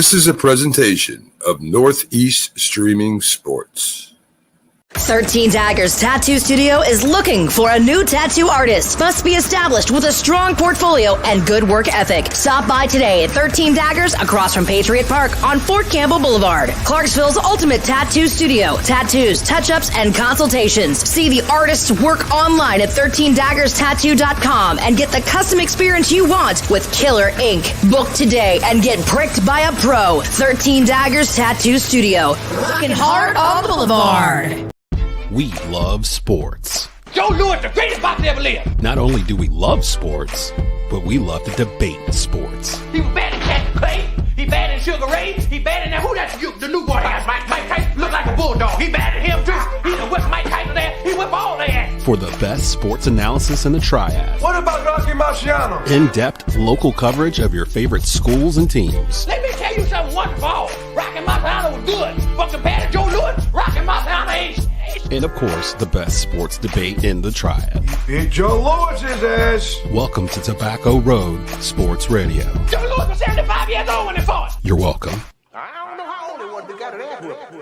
This is a presentation of Northeast Streaming Sports. 13 Daggers Tattoo Studio is looking for a new tattoo artist. Must be established with a strong portfolio and good work ethic. Stop by today at 13 Daggers across from Patriot Park on Fort Campbell Boulevard. Clarksville's ultimate tattoo studio. Tattoos, touch-ups, and consultations. See the artist's work online at 13daggerstattoo.com and get the custom experience you want with killer ink. Book today and get pricked by a pro. 13 Daggers Tattoo Studio. Rockin' hard on the boulevard. We love sports. Joe Louis, the greatest boxer ever lived. Not only do we love sports, but we love to debate sports. He was bad in Captain Clay. He bad in Sugar Ray. He bad in that. Who that's the new boy has? Mike Tyson look like a bulldog. He bad at him too. He done whip Mike Tyson there. He whip all their ass. For the best sports analysis in the triad. What about Rocky Marciano? In-depth local coverage of your favorite schools and teams. Let me tell you something wonderful. Rocky Marciano was good, but compared to Joe Louis, Rocky Marciano ain't. And of course, the best sports debate in the triad. Beat Joe Louis's ass. Welcome to Tobacco Road Sports Radio. Joe Louis was 75 years old when he fought. You're welcome. I don't know how old he was, but got it ass whipped.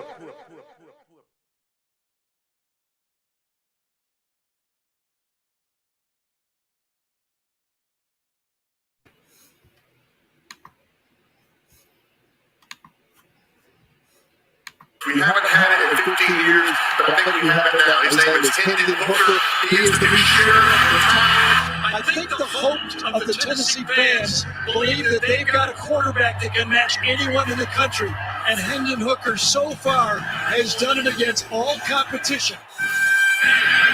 We haven't had it in 15 years, but I think we have it now. His name is Hendon Hookjer. He is the new sheriff of the time. I think the hopes of the Tennessee fans believe that they've got a quarterback that can match anyone in the country. And Hendon Hookjer so far has done it against all competition.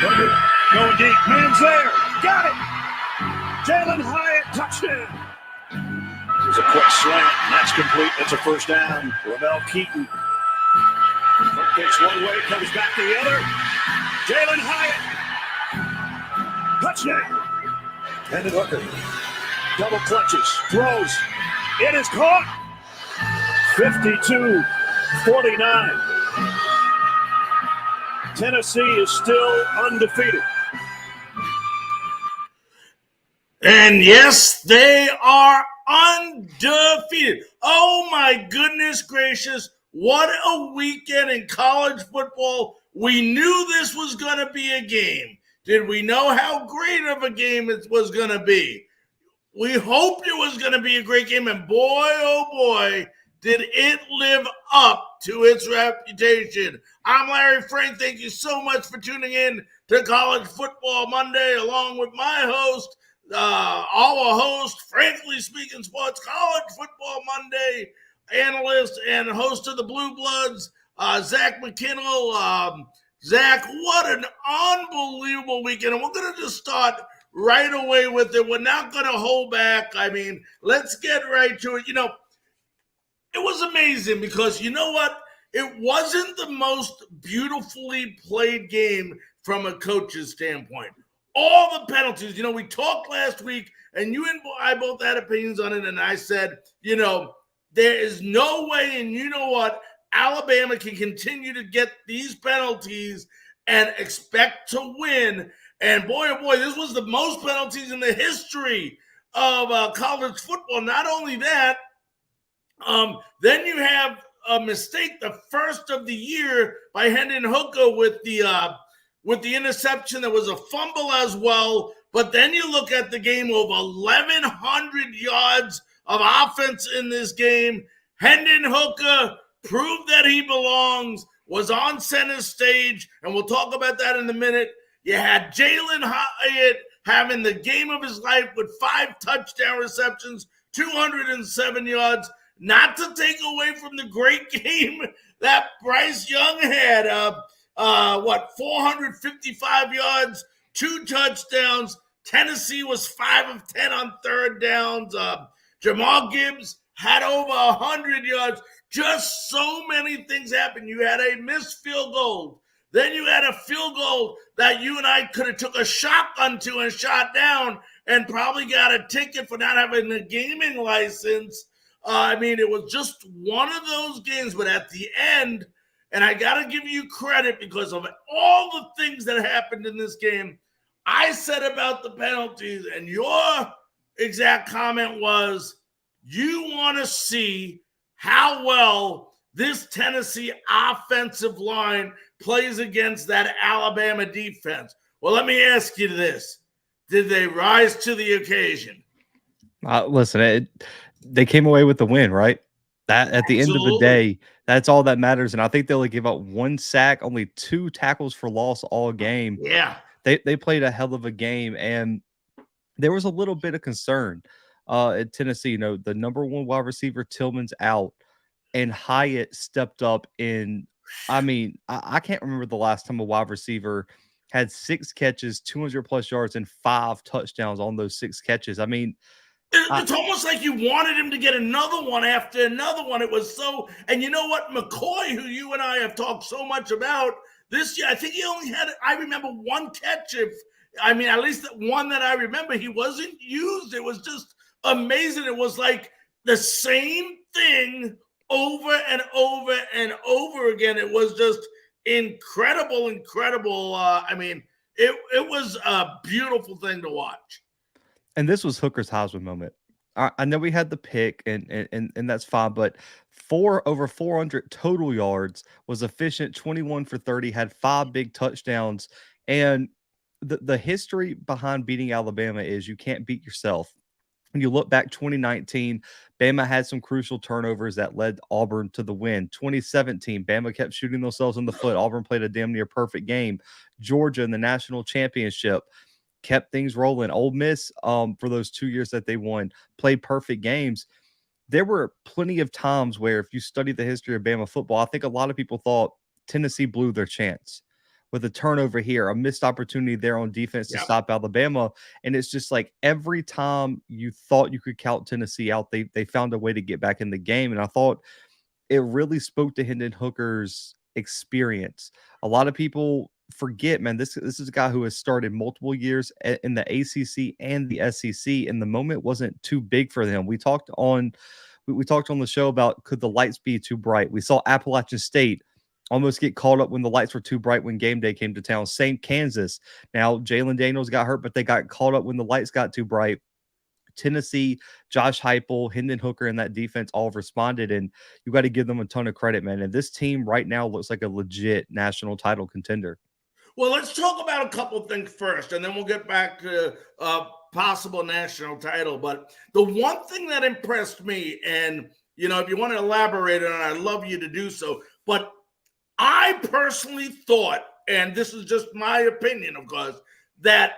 Hookjer going deep. Man's there. Got it. Jalen Hyatt, touchdown. There's a quick slant. That's complete. That's a first down. Lavelle Keaton. Kicks one way, comes back the other. Jalen Hyatt. Touchdown. Hendon Hookjer. Double clutches. Throws. It is caught. 52-49. Tennessee is still undefeated. And yes, they are undefeated. Oh my goodness gracious. What a weekend in college football. We knew this was going to be a game. Did we know how great of a game it was going to be? We hoped it was going to be a great game, and boy, oh boy, did it live up to its reputation. I'm Larry Frank. Thank you so much for tuning in to College Football Monday, along with my host, our host, Frankly Speaking Sports, College Football Monday analyst and host of the Blue Bloods, Zach Mckinnell. Zach, what an unbelievable weekend. And we're going to just start right away with it. We're not going to hold back. I mean, let's get right to it. You know, it was amazing because you know what? It wasn't the most beautifully played game from a coach's standpoint. All the penalties, you know, we talked last week and you and I both had opinions on it. And I said, you know, there is no way, and you know what, Alabama can continue to get these penalties and expect to win. And boy, oh boy, this was the most penalties in the history of college football. Not only that, then you have a mistake, the first of the year by Hendon Hookjer with the interception. There was a fumble as well. But then you look at the game, over 1,100 yards of offense in this game. Hendon Hookjer proved that he belongs, was on center stage, and we'll talk about that in a minute. You had Jalen Hyatt having the game of his life with 5 touchdown receptions, 207 yards, not to take away from the great game that Bryce Young had. 455 yards, 2 touchdowns. Tennessee was 5 of 10 on third downs. Jamal Gibbs had over 100 yards. Just so many things happened. You had a missed field goal. Then you had a field goal that you and I could have took a shotgun to and shot down and probably got a ticket for not having a gaming license. I mean, it was just one of those games. But at the end, and I got to give you credit because of all the things that happened in this game, I said about the penalties, and your exact comment was, you want to see how well this Tennessee offensive line plays against that Alabama defense. Well, let me ask you this. Did they rise to the occasion? Listen, they came away with the win, right? That at the end of the day, that's all that matters. And I think they only gave up 1 sack, only 2 tackles for loss all game. Yeah. They played a hell of a game, and there was a little bit of concern at Tennessee. You know, the number 1 wide receiver, Tillman's out, and Hyatt stepped up in. I mean, I can't remember the last time a wide receiver had 6 catches, 200+ yards, and 5 touchdowns on those 6 catches. I mean, it's almost like you wanted him to get another one after another one. It was so, and you know what? McCoy, who you and I have talked so much about this year, I think he only had, I remember 1 catch. At least one that I remember, he wasn't used. It was just amazing. It was like the same thing over and over and over again. It was just incredible. It was a beautiful thing to watch. And this was Hooker's Heisman moment. I know we had the pick, and that's fine, but over 400 total yards, was efficient, 21 for 30, had 5 big touchdowns. And the history behind beating Alabama is you can't beat yourself. When you look back 2019, Bama had some crucial turnovers that led Auburn to the win. 2017, Bama kept shooting themselves in the foot. Auburn played a damn near perfect game. Georgia in the national championship kept things rolling. Ole Miss, for those 2 years that they won, played perfect games. There were plenty of times where, if you study the history of Bama football, I think a lot of people thought Tennessee blew their chance with a turnover here, a missed opportunity there on defense to stop Alabama. And it's just like every time you thought you could count Tennessee out, they found a way to get back in the game. And I thought it really spoke to Hendon Hooker's experience. A lot of people forget, man, this is a guy who has started multiple years in the ACC and the SEC, and the moment wasn't too big for them. We talked on the show about, could the lights be too bright? We saw Appalachian State almost get caught up when the lights were too bright when game day came to town. Same Kansas. Now, Jalen Daniels got hurt, but they got caught up when the lights got too bright. Tennessee, Josh Heupel, Hendon Hooker, and that defense all responded, and you got to give them a ton of credit, man. And this team right now looks like a legit national title contender. Well, let's talk about a couple of things first, and then we'll get back to possible national title. But the one thing that impressed me, and, you know, if you want to elaborate on it, I'd love you to do so. But I personally thought, and this is just my opinion, of course, that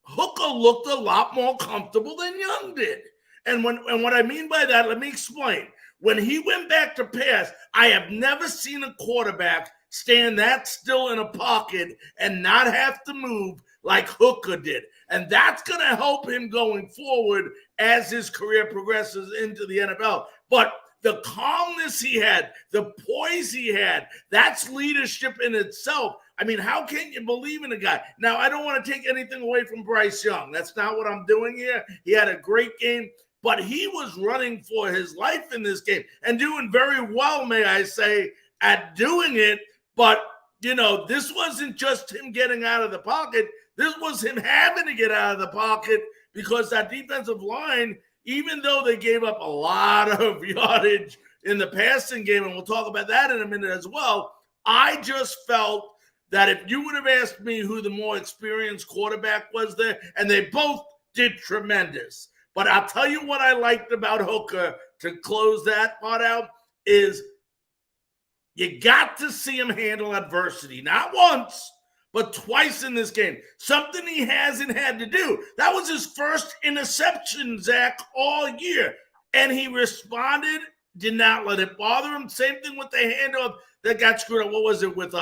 Hooker looked a lot more comfortable than Young did. And what I mean by that, let me explain. When he went back to pass, I have never seen a quarterback stand that still in a pocket and not have to move like Hooker did. And that's going to help him going forward as his career progresses into the NFL. But the calmness he had, the poise he had, that's leadership in itself. I mean, how can you believe in a guy? Now, I don't want to take anything away from Bryce Young. That's not what I'm doing here. He had a great game, but he was running for his life in this game and doing very well, may I say, at doing it. But, you know, this wasn't just him getting out of the pocket. This was him having to get out of the pocket because that defensive line, even though they gave up a lot of yardage in the passing game, and we'll talk about that in a minute as well, I just felt that if you would have asked me who the more experienced quarterback was there, and they both did tremendous. But I'll tell you what I liked about Hooker to close that part out is you got to see him handle adversity, not once, but twice in this game. Something he hasn't had to do. That was his first interception, Zach, all year. And he responded, did not let it bother him. Same thing with the handoff that got screwed up. What was it with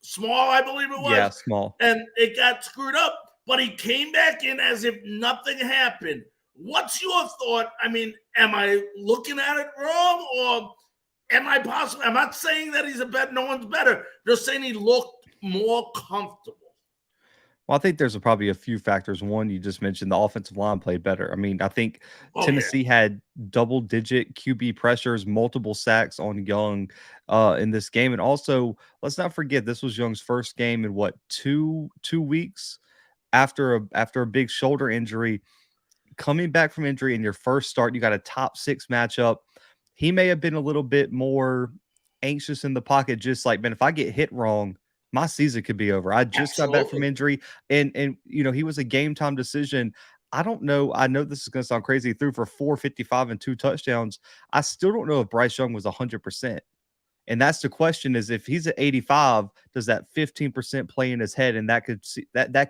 Small, I believe it was? Yeah, Small. And it got screwed up. But he came back in as if nothing happened. What's your thought? I mean, am I looking at it wrong, or am I possible? I'm not saying that he's no one's better. Just saying he looked more comfortable. Well, I think there's probably a few factors. One, you just mentioned the offensive line played better. I mean, I think Tennessee had double-digit QB pressures, multiple sacks on Young in this game. And also, let's not forget, this was Young's first game in, what, two weeks after a big shoulder injury. Coming back from injury in your first start, you got a top 6 matchup. he may have been a little bit more anxious in the pocket, just like, man, if I get hit wrong, my season could be over. I just got back from injury, and he was a game time decision. I don't know. I know this is going to sound crazy. He threw for 455 and 2 touchdowns. I still don't know if Bryce Young was 100%. And that's the question: is if he's at 85, does that 15% play in his head? And that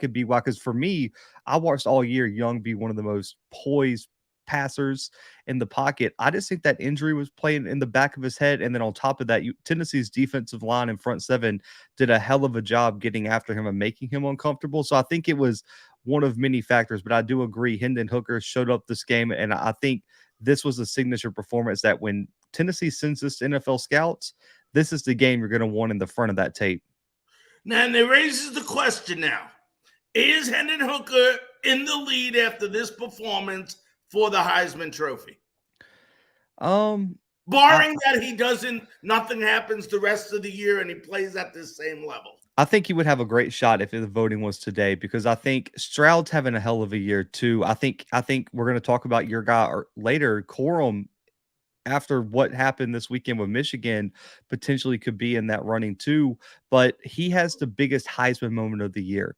could be why. Because for me, I watched all year Young be one of the most poised passers in the pocket. I just think that injury was playing in the back of his head. And then on top of that, Tennessee's defensive line and front seven did a hell of a job getting after him and making him uncomfortable. So I think it was one of many factors, but I do agree Hendon Hookjer showed up this game. And I think this was a signature performance that when Tennessee sends this to NFL scouts, this is the game you're going to want in the front of that tape. Now, and it raises the question now, is Hendon Hookjer in the lead after this performance for the Heisman Trophy? Barring that nothing happens the rest of the year and he plays at the same level. I think he would have a great shot if the voting was today, because I think Stroud's having a hell of a year too. I think we're going to talk about your guy later, Corum, after what happened this weekend with Michigan, potentially could be in that running too. But he has the biggest Heisman moment of the year.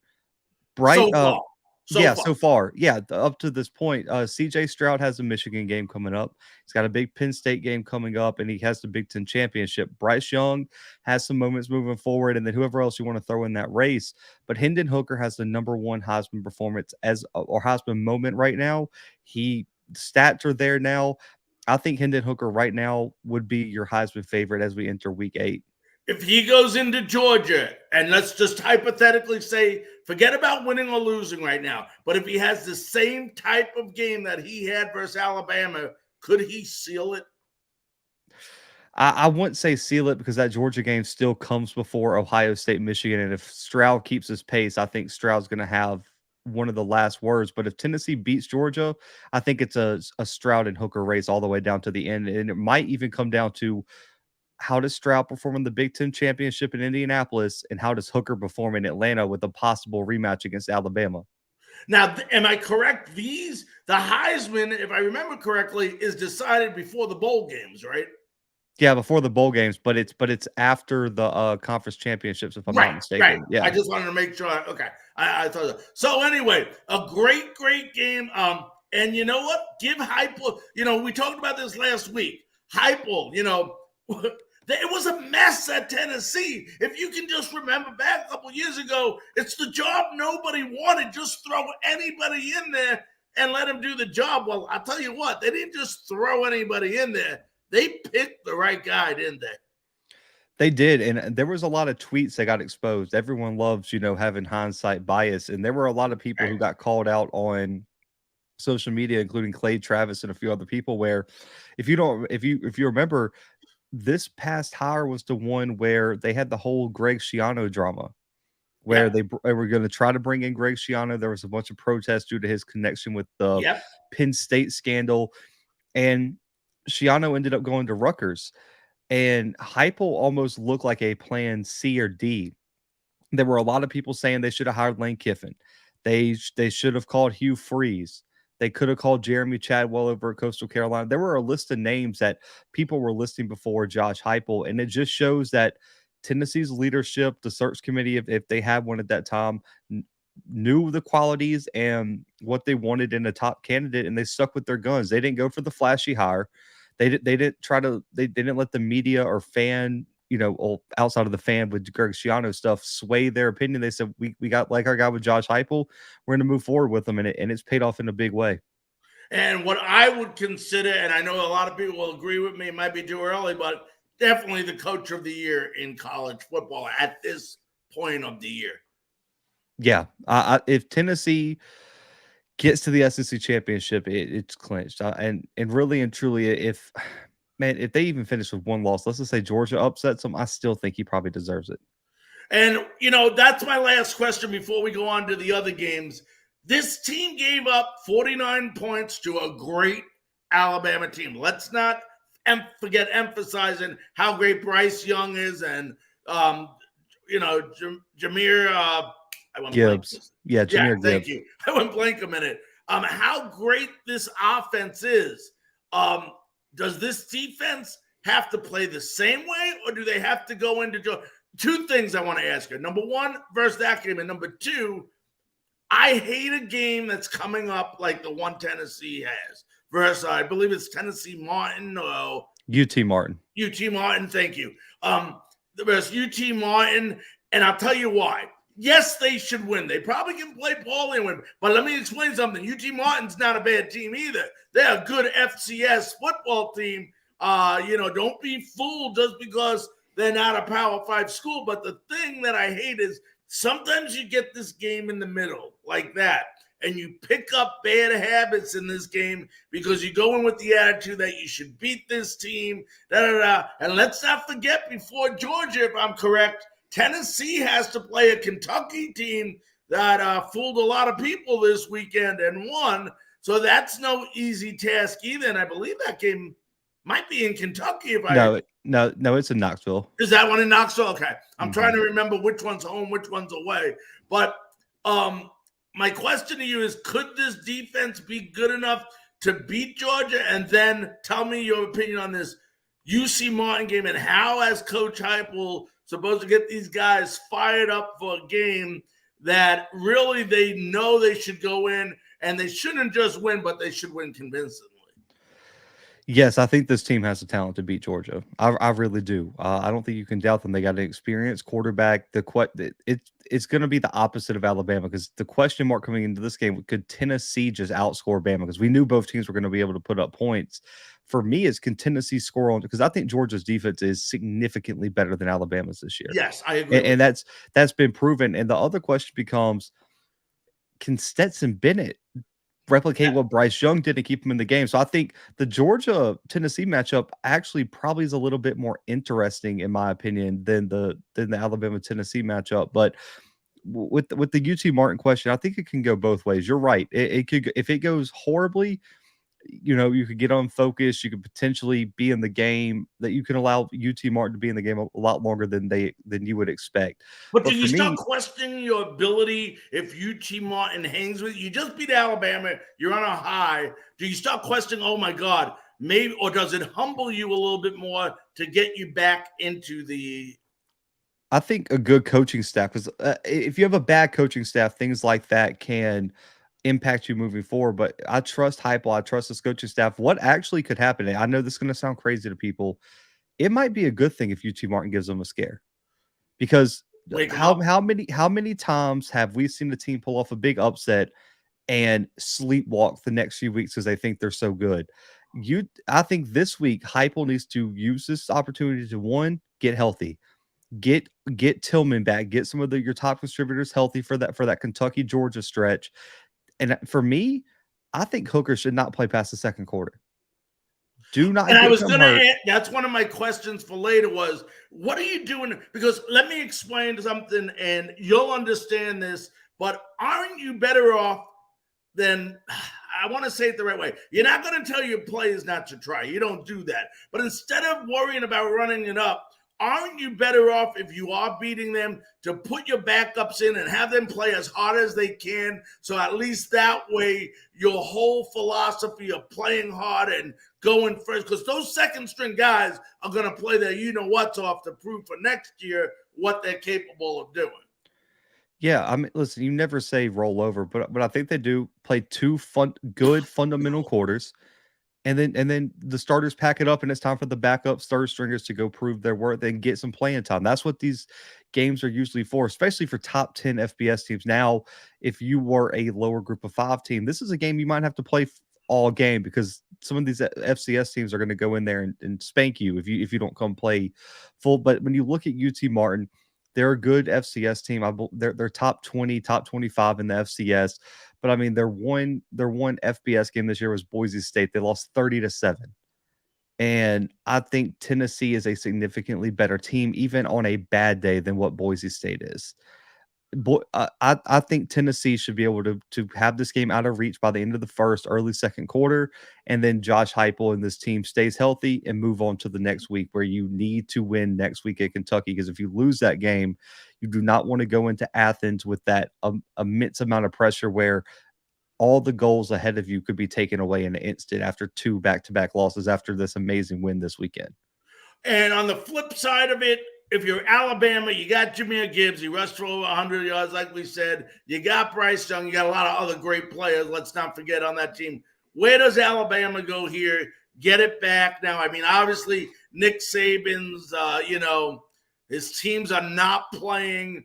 So far. Yeah, up to this point. CJ Stroud has a Michigan game coming up. He's got a big Penn State game coming up, and he has the Big Ten championship. Bryce Young has some moments moving forward, and then whoever else you want to throw in that race. But Hendon Hookjer has the number one Heisman performance or Heisman moment right now. Stats are there now. I think Hendon Hookjer right now would be your Heisman favorite as we enter week 8. If he goes into Georgia, and let's just hypothetically say, forget about winning or losing right now, but if he has the same type of game that he had versus Alabama, could he seal it? I wouldn't say seal it, because that Georgia game still comes before Ohio State, Michigan. And if Stroud keeps his pace, I think Stroud's going to have one of the last words. But if Tennessee beats Georgia, I think it's a Stroud and Hookjer race all the way down to the end. And it might even come down to, how does Stroud perform in the Big Ten championship in Indianapolis, and how does Hookjer perform in Atlanta with a possible rematch against Alabama? Now, am I correct? The Heisman, if I remember correctly, is decided before the bowl games, right? Yeah, before the bowl games, but it's after the conference championships, if I'm not mistaken. Right. Yeah, I just wanted to make sure. Okay, I thought so. Anyway, a great game. And you know what? Give Heupel. We talked about this last week. Heupel, it was a mess at Tennessee. If you can just remember back a couple years ago, it's the job nobody wanted. Just throw anybody in there and let him do the job. Well, I'll tell you what, they didn't just throw anybody in there. They picked the right guy, didn't they? They did, and there was a lot of tweets that got exposed. Everyone loves, having hindsight bias, and there were a lot of people who got called out on social media, including Clay Travis and a few other people, where if you remember, this past hire was the one where they had the whole Greg Schiano drama, where they were going to try to bring in Greg Schiano. There was a bunch of protests due to his connection with the Penn State scandal, and Schiano ended up going to Rutgers, and Heupel almost looked like a plan C or D. There were a lot of people saying they should have hired Lane Kiffin. They should have called Hugh Freeze. They could have called Jeremy Chadwell over at Coastal Carolina. There were a list of names that people were listing before Josh Heupel, and it just shows that Tennessee's leadership, the search committee, if they had one at that time, knew the qualities and what they wanted in a top candidate, and they stuck with their guns. They didn't go for the flashy hire. They didn't let the media or fan, outside of the fan with Greg Schiano stuff sway their opinion. They said, we got like our guy with Josh Heupel. We're going to move forward with him, and it's paid off in a big way. And what I would consider, and I know a lot of people will agree with me, it might be too early, but definitely the coach of the year in college football at this point of the year. Yeah. If Tennessee gets to the SEC championship, it's clinched. And really and truly, if they even finish with one loss, let's just say Georgia upsets them, I still think he probably deserves it. And, that's my last question before we go on to the other games. This team gave up 49 points to a great Alabama team. Let's not forget emphasizing how great Bryce Young is and, Jahmyr Gibbs. Jahmyr Gibbs. Thank you. I went blank a minute. How great this offense is. does this defense have to play the same way, or do they have to go into two things I want to ask her? Number one, versus that game, and number two, I hate a game that's coming up like the one Tennessee has versus, I believe it's Tennessee Martin or UT Martin. UT Martin, thank you. Versus UT Martin, and I'll tell you why. Yes, they should win. They probably can play poorly and win. But let me explain something. UT Martin's not a bad team either. They're a good FCS football team. Don't be fooled just because they're not a Power 5 school. But the thing that I hate is sometimes you get this game in the middle like that, and you pick up bad habits in this game because you go in with the attitude that you should beat this team, And let's not forget, before Georgia, if I'm correct, Tennessee has to play a Kentucky team that fooled a lot of people this weekend and won. So that's no easy task either. And I believe that game might be in Kentucky. No, it's in Knoxville. Is that one in Knoxville? Okay. I'm trying to remember which one's home, which one's away. But my question to you is, could this defense be good enough to beat Georgia? And then tell me your opinion on this UC Martin game and how, as Coach Heupel, supposed to get these guys fired up for a game that really they know they should go in, and they shouldn't just win, but they should win convincingly. Yes, I think this team has the talent to beat Georgia. I really do. I don't think you can doubt them. They got an experienced quarterback. It's going to be the opposite of Alabama, because the question mark coming into this game, could Tennessee just outscore Bama? Because we knew both teams were going to be able to put up points. For me, it's can Tennessee score on, because I think Georgia's defense is significantly better than Alabama's this year. Yes, I agree. And that's been proven. And the other question becomes, can Stetson Bennett replicate what Bryce Young did and keep him in the game? So I think the Georgia-Tennessee matchup actually probably is a little bit more interesting, in my opinion, than the Alabama-Tennessee matchup. But with the UT Martin question, I think it can go both ways. You're right. It could, if it goes horribly, you could get unfocused. You could potentially be in the game, that you can allow UT Martin to be in the game a lot longer than you would expect. But do you start questioning your ability if UT Martin hangs with you? You just beat Alabama, you're on a high. Do you start questioning, oh my God, maybe, or does it humble you a little bit more to get you back into the? I think a good coaching staff, because if you have a bad coaching staff, things like that can impact you moving forward. But I trust Heupel. I trust this coaching staff. What actually could happen, and I know this is going to sound crazy to people, it might be a good thing if UT Martin gives them a scare, because how many times have we seen the team pull off a big upset and sleepwalk the next few weeks because they think they're so good? I think this week Heupel needs to use this opportunity to, one, get healthy, get Tillman back, get some of your top contributors healthy for that Kentucky Georgia stretch. And for me, I think Hooker should not play past the second quarter. Do not. And I was going to. That's one of my questions for later was, what are you doing? Because let me explain something, and you'll understand this. But aren't you better off than? I want to say it the right way. You're not going to tell your players not to try. You don't do that. But instead of worrying about running it up, aren't you better off, if you are beating them, to put your backups in and have them play as hard as they can? So at least that way, your whole philosophy of playing hard and going first, because those second-string guys are going to play their you-know-what's off to prove for next year what they're capable of doing. Yeah, I mean, listen, you never say roll over, but I think they do play two good fundamental quarters. And then the starters pack it up, and it's time for the backup third stringers to go prove their worth and get some playing time. That's what these games are usually for, especially for top 10 FBS teams. Now, if you were a lower group of 5 team, this is a game you might have to play all game, because some of these FCS teams are going to go in there and spank you if you don't come play full. But when you look at UT Martin, they're a good FCS team. They're top 20, top 25 in the FCS. But I mean, their one FBS game this year was Boise State. They lost 30-7. And I think Tennessee is a significantly better team, even on a bad day, than what Boise State is. I think Tennessee should be able to have this game out of reach by the end of the first, early second quarter, and then Josh Heupel and this team stays healthy and move on to the next week, where you need to win next week at Kentucky. Because if you lose that game, you do not want to go into Athens with that immense amount of pressure, where all the goals ahead of you could be taken away in an instant after 2 back-to-back losses after this amazing win this weekend. And on the flip side of it, if you're Alabama, you got Jahmyr Gibbs. He rushed for over 100 yards, like we said. You got Bryce Young. You got a lot of other great players. Let's not forget on that team. Where does Alabama go here? Get it back now. I mean, obviously, Nick Saban's, his teams are not playing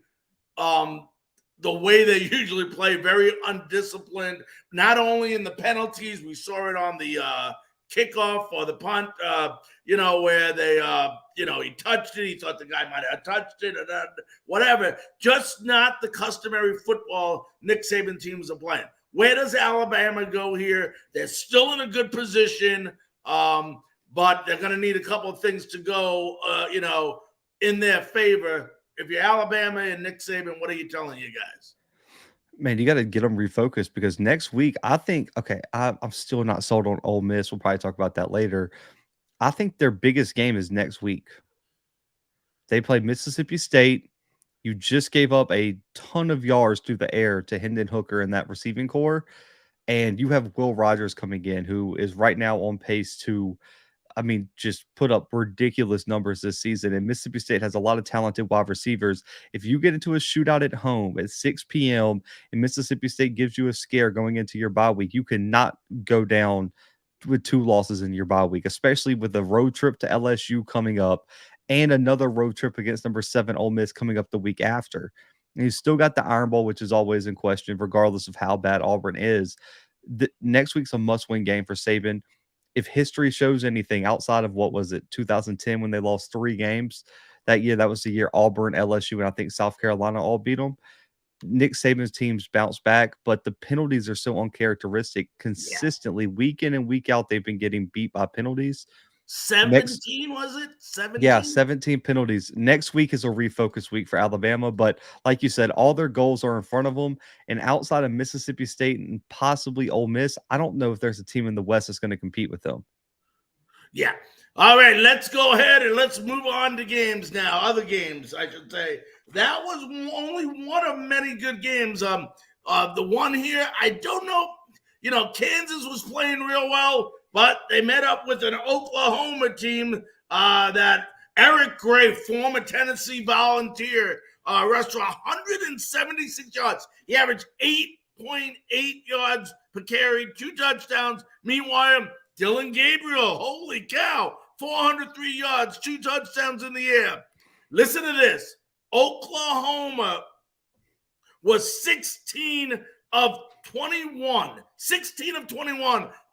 the way they usually play, very undisciplined, not only in the penalties. We saw it on the kickoff or the punt, where they, he touched it. He thought the guy might have touched it or whatever. Just not the customary football Nick Saban teams are playing. Where does Alabama go here? They're still in a good position, but they're going to need a couple of things to go, in their favor. If you're Alabama and Nick Saban, what are you telling you guys? Man, you got to get them refocused because next week, I think, I'm still not sold on Ole Miss. We'll probably talk about that later. I think their biggest game is next week. They play Mississippi State. You just gave up a ton of yards through the air to Hendon Hookjer in that receiving core. And you have Will Rogers coming in, who is right now on pace to, just put up ridiculous numbers this season. And Mississippi State has a lot of talented wide receivers. If you get into a shootout at home at 6 p.m. and Mississippi State gives you a scare going into your bye week, you cannot go down with 2 losses in your bye week, especially with a road trip to LSU coming up and another road trip against number 7 Ole Miss coming up the week after. And you still got the Iron Bowl, which is always in question, regardless of how bad Auburn is. Next week's a must-win game for Saban. If history shows anything outside of 2010 when they lost 3 games that year, that was the year Auburn, LSU, and I think South Carolina all beat them. Nick Saban's teams bounce back, but the penalties are so uncharacteristic. Consistently, week in and week out, they've been getting beat by penalties. 17, was it? 17? Yeah, 17 penalties. Next week is a refocus week for Alabama, but like you said, all their goals are in front of them. And outside of Mississippi State and possibly Ole Miss, I don't know if there's a team in the West that's going to compete with them. Yeah. All right, let's go ahead and let's move on to games now. Other games, I should say. That was only one of many good games. The one here, I don't know. Kansas was playing real well, but they met up with an Oklahoma team that Eric Gray, former Tennessee Volunteer, rushed for 176 yards. He averaged 8.8 yards per carry, 2 touchdowns. Meanwhile, Dylan Gabriel, holy cow, 403 yards, 2 touchdowns in the air. Listen to this. Oklahoma was 16 of 21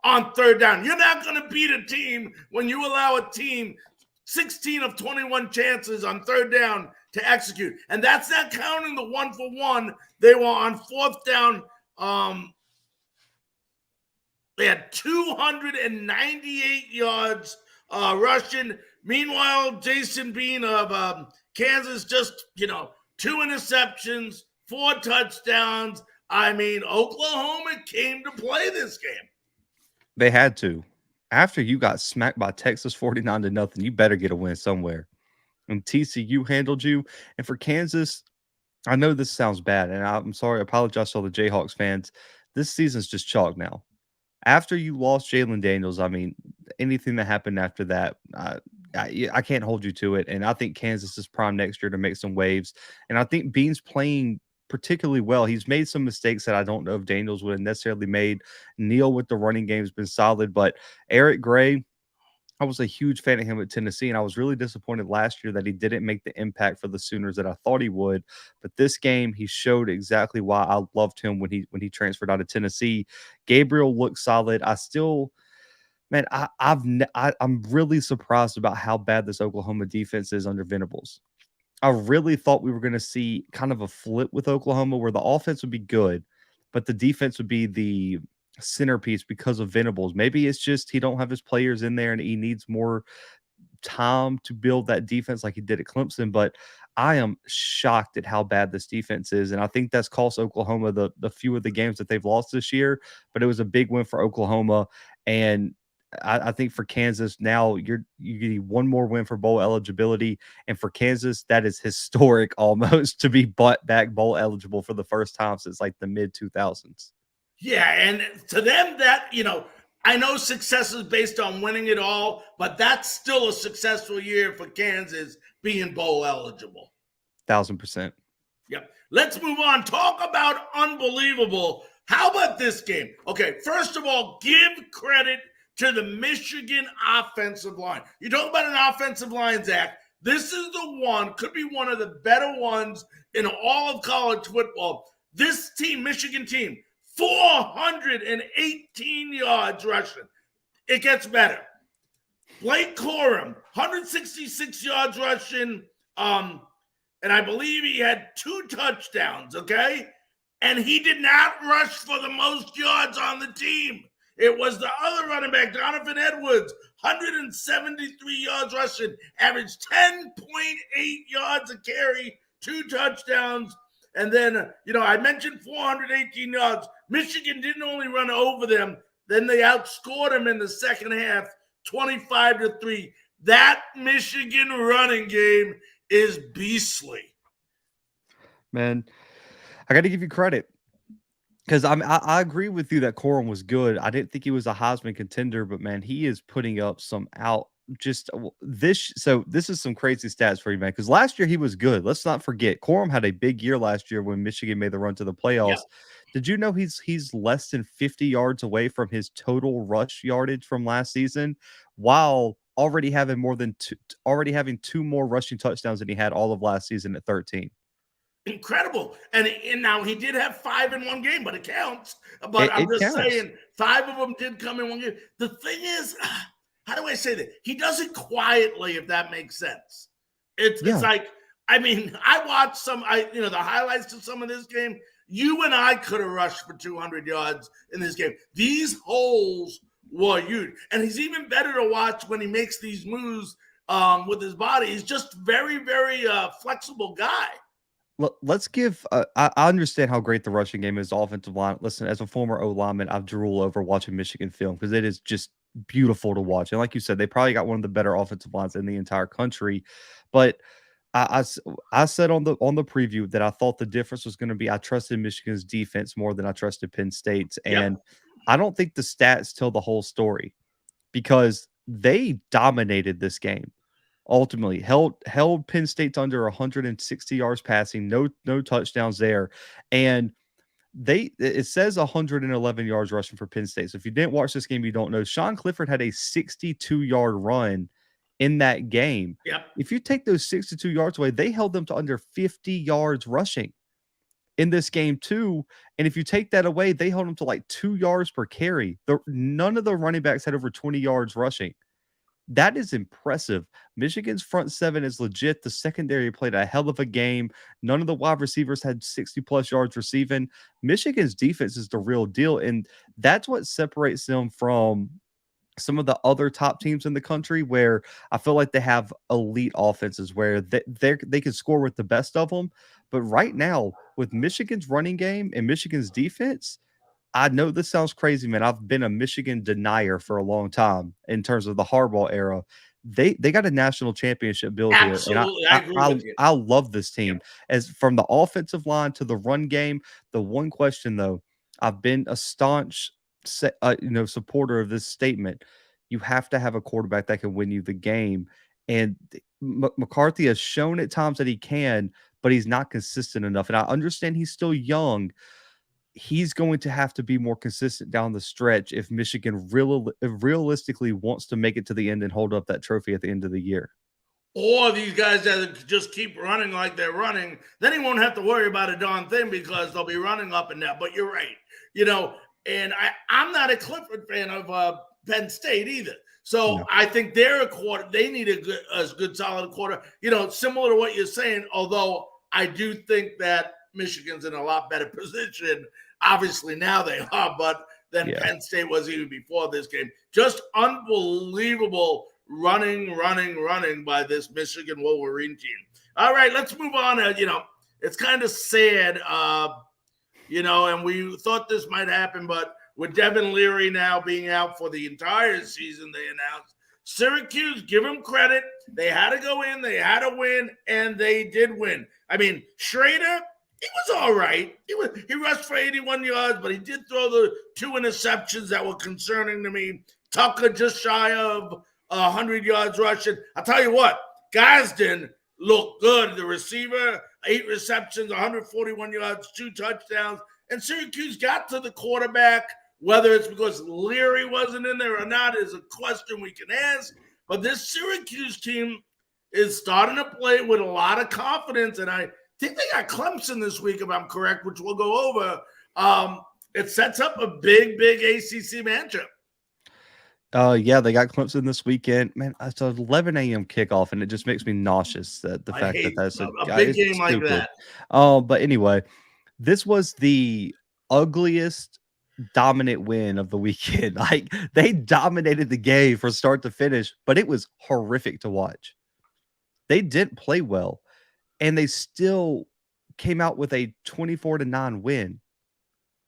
on third down. You're not going to beat a team when you allow a team 16 of 21 chances on third down to execute. And that's not counting the 1-for-1. They were on fourth down. They had 298 yards rushing. Meanwhile, Jason Bean of Kansas just, 2 interceptions, 4 touchdowns. Oklahoma came to play this game. They had to. After you got smacked by Texas 49-0, you better get a win somewhere. And TCU handled you. And for Kansas, I know this sounds bad, and I'm sorry, I apologize to all the Jayhawks fans. This season's just chalk now. After you lost Jalen Daniels, anything that happened after that, I can't hold you to it. And I think Kansas is prime next year to make some waves. And I think Bean's playing particularly well. He's made some mistakes that I don't know if Daniels would have necessarily made. Neal with the running game has been solid, but Eric Gray, I was a huge fan of him at Tennessee, and I was really disappointed last year that he didn't make the impact for the Sooners that I thought he would. But this game, he showed exactly why I loved him when he transferred out of Tennessee. Gabriel looked solid. I'm really surprised about how bad this Oklahoma defense is under Venables. I really thought we were going to see kind of a flip with Oklahoma where the offense would be good, but the defense would be the centerpiece because of Venables. Maybe it's just he don't have his players in there and he needs more time to build that defense like he did at Clemson. But I am shocked at how bad this defense is, and I think that's cost Oklahoma the few of the games that they've lost this year. But it was a big win for Oklahoma, and I think for Kansas now you need one more win for bowl eligibility, and for Kansas that is historic almost to be back bowl eligible for the first time since like the mid 2000s. Yeah, and to them that, I know success is based on winning it all, but that's still a successful year for Kansas being bowl eligible. 1,000%. Yep. Let's move on. Talk about unbelievable. How about this game? Okay, first of all, give credit to the Michigan offensive line. You talk about an offensive line, Zach. This is the one, could be one of the better ones in all of college football. This team, Michigan team, 418 yards rushing. It gets better. Blake Corum, 166 yards rushing, and I believe he had 2 touchdowns, okay? And he did not rush for the most yards on the team. It was the other running back, Donovan Edwards, 173 yards rushing, averaged 10.8 yards a carry, 2 touchdowns. And then, I mentioned 418 yards. Michigan didn't only run over them, then they outscored them in the second half, 25-3. That Michigan running game is beastly. Man, I got to give you credit because I agree with you that Corum was good. I didn't think he was a Heisman contender, but man, he is putting up some this. So this is some crazy stats for you, man. Because last year he was good. Let's not forget, Corum had a big year last year when Michigan made the run to the playoffs. Yeah. Did you know he's less than 50 yards away from his total rush yardage from last season, while already having having 2 more rushing touchdowns than he had all of last season at 13. Incredible. And now he did have 5 in one game, but it counts. But I'm just saying 5 of them did come in one game. The thing is, how do I say that? He does it quietly, if that makes sense. It's like, I watched the highlights of some of this game. You and I could have rushed for 200 yards in this game. These holes were huge. And he's even better to watch when he makes these moves with his body. He's just very, very flexible guy. Let's give I understand how great the rushing game is, offensive line. Listen, as a former O lineman, I've drooled over watching Michigan film because it is just beautiful to watch. And like you said, they probably got one of the better offensive lines in the entire country. But I said on the preview that I thought the difference was going to be I trusted Michigan's defense more than I trusted Penn State's. And I don't think the stats tell the whole story because they dominated this game. Ultimately held Penn State to under 160 yards passing, no touchdowns there. And it says 111 yards rushing for Penn State. So if you didn't watch this game, you don't know. Sean Clifford had a 62-yard run in that game. Yep. If you take those 62 yards away, they held them to under 50 yards rushing in this game too. And if you take that away, they held them to like 2 yards per carry. None of the running backs had over 20 yards rushing. That is impressive. Michigan's front 7 is legit. The secondary played a hell of a game. None of the wide receivers had 60-plus yards receiving. Michigan's defense is the real deal, and that's what separates them from some of the other top teams in the country where I feel like they have elite offenses where they can score with the best of them. But right now, with Michigan's running game and Michigan's defense, I know this sounds crazy, man. I've been a Michigan denier for a long time in terms of the Harbaugh era. They got a national championship build here. Absolutely. I agree with you. I love this team. As from the offensive line to the run game, the one question, though, I've been a staunch supporter of this statement. You have to have a quarterback that can win you the game. And McCarthy has shown at times that he can, but he's not consistent enough. And I understand he's still young. He's going to have to be more consistent down the stretch if Michigan realistically wants to make it to the end and hold up that trophy at the end of the year. Or these guys that just keep running like they're running, then he won't have to worry about a darn thing because they'll be running up and down. But you're right. And I'm not a Clifford fan of Penn State either. So no. I think they're a quarter. They need a good solid quarter, similar to what you're saying, although I do think that Michigan's in a lot better position. Obviously now they are, but than Penn State was even before this game. Just unbelievable running by this Michigan Wolverine team. All right, let's move on. It's kind of sad, and we thought this might happen, but with Devin Leary now being out for the entire season, they announced Syracuse, give them credit. They had to go in, they had to win, and they did win. I mean, Schrader He was all right. He rushed for 81 yards, but he did throw the 2 interceptions that were concerning to me. Tucker just shy of 100 yards rushing. I'll tell you what, Gadsden looked good. The receiver, 8 receptions, 141 yards, 2 touchdowns. And Syracuse got to the quarterback. Whether it's because Leary wasn't in there or not is a question we can ask. But this Syracuse team is starting to play with a lot of confidence, and I think they got Clemson this week, if I'm correct, which we'll go over. It sets up a big ACC matchup. Yeah, they got Clemson this weekend. Man, it's an 11 a.m. kickoff, and it just makes me nauseous that the fact that that's a big game like that. But anyway, this was the ugliest dominant win of the weekend. Like, they dominated the game from start to finish, but it was horrific to watch. They didn't play well, and they still came out with a 24-9 win.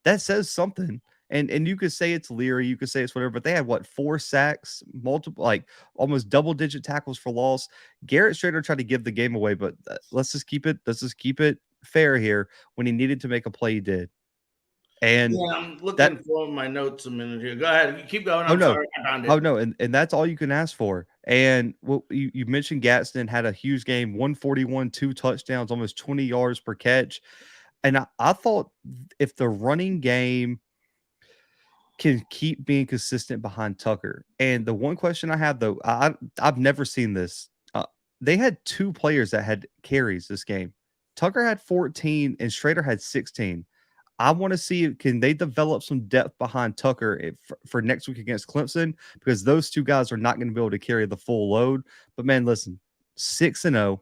That says something. And you could say it's Leary, you could say it's whatever, but they had 4 sacks, multiple, like almost double-digit tackles for loss. Garrett Strader tried to give the game away, but let's just keep it fair here. When he needed to make a play, he did. And yeah, I'm looking for my notes a minute here. Go ahead, you keep going. Sorry, I found it. Oh no, and that's all you can ask for. And you mentioned Gadsden had a huge game, 141, 2 touchdowns, almost 20 yards per catch. And I thought if the running game can keep being consistent behind Tucker. And the one question I have, though, I've never seen this. They had 2 players that had carries this game. Tucker had 14 and Strader had 16. I want to see, can they develop some depth behind Tucker for next week against Clemson? Because those 2 guys are not going to be able to carry the full load. But man, listen, 6-0,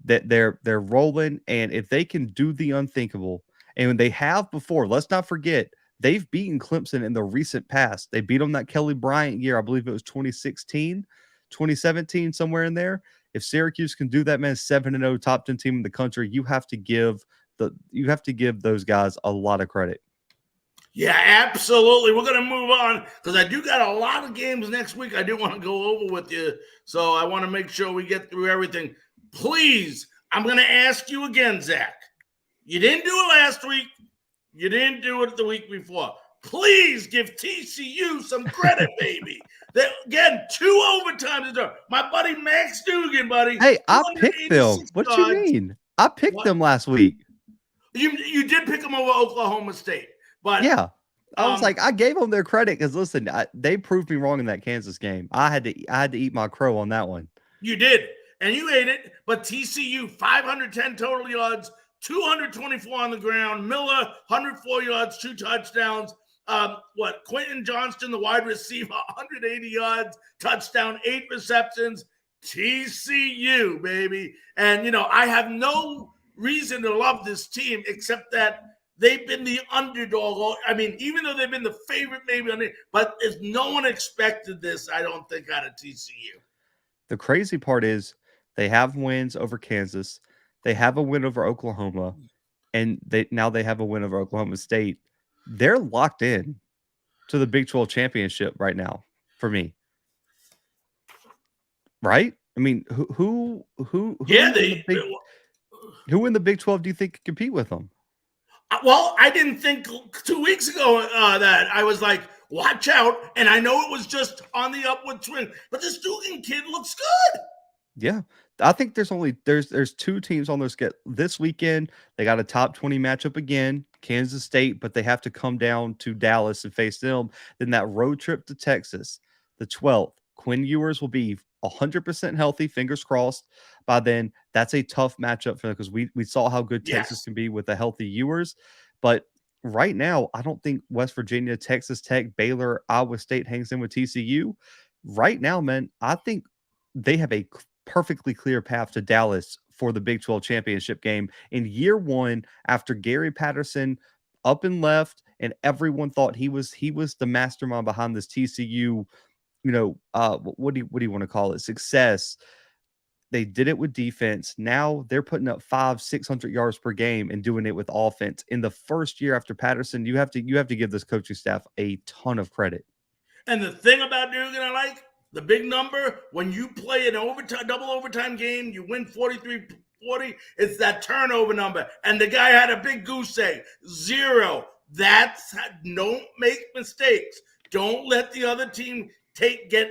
that they're rolling, and if they can do the unthinkable, and when they have before, let's not forget, they've beaten Clemson in the recent past. They beat them that Kelly Bryant year. I believe it was 2016, 2017, somewhere in there. If Syracuse can do that, man, 7-0, top 10 team in the country, you have to give those guys a lot of credit. Yeah, absolutely. We're going to move on because I do got a lot of games next week I do want to go over with you. So I want to make sure we get through everything. Please, I'm going to ask you again, Zach. You didn't do it last week. You didn't do it the week before. Please give TCU some credit, baby. Again, 2 overtimes. My buddy Max Dugan, buddy. Hey, I picked them. What do you mean? I picked them last week. You did pick them over Oklahoma State. But yeah, I was like, I gave them their credit because listen, they proved me wrong in that Kansas game. I had to eat my crow on that one. You did, and you ate it. But TCU 510 total yards, 224 on the ground. Miller 104 yards, 2 touchdowns. Quentin Johnston, the wide receiver, 180 yards, touchdown, 8 receptions. TCU, baby, and I have no reason to love this team except that they've been the underdog. I mean, even though they've been the favorite, but if no one expected this, I don't think, out of TCU. The crazy part is they have wins over Kansas, they have a win over Oklahoma, and now they have a win over Oklahoma State. They're locked in to the Big 12 championship right now for me. Right? I mean, who in the Big 12 do you think could compete with them? Well, I didn't think 2 weeks ago that. I was like, watch out. And I know it was just on the upward swing, but this Dugan kid looks good. Yeah. I think there's 2 teams on their schedule this weekend. They got a top 20 matchup again, Kansas State, but they have to come down to Dallas and face them. Then that road trip to Texas, the 12th, Quinn Ewers will be 100% healthy, fingers crossed. By then, that's a tough matchup for them because we saw how good Texas can be with a healthy Ewers. But right now, I don't think West Virginia, Texas Tech, Baylor, Iowa State hangs in with TCU. Right now, man, I think they have a perfectly clear path to Dallas for the Big 12 championship game in year 1 after Gary Patterson up and left, and everyone thought he was the mastermind behind this TCU. What do you want to call it? Success. They did it with defense. Now they're putting up 500-600 yards per game and doing it with offense. In the first year after Patterson, you have to give this coaching staff a ton of credit. And the thing about Dugan I like, the big number, when you play an double overtime game, you win 43 40, it's that turnover number. And the guy had a big goose egg. 0. Don't make mistakes. Don't let the other team get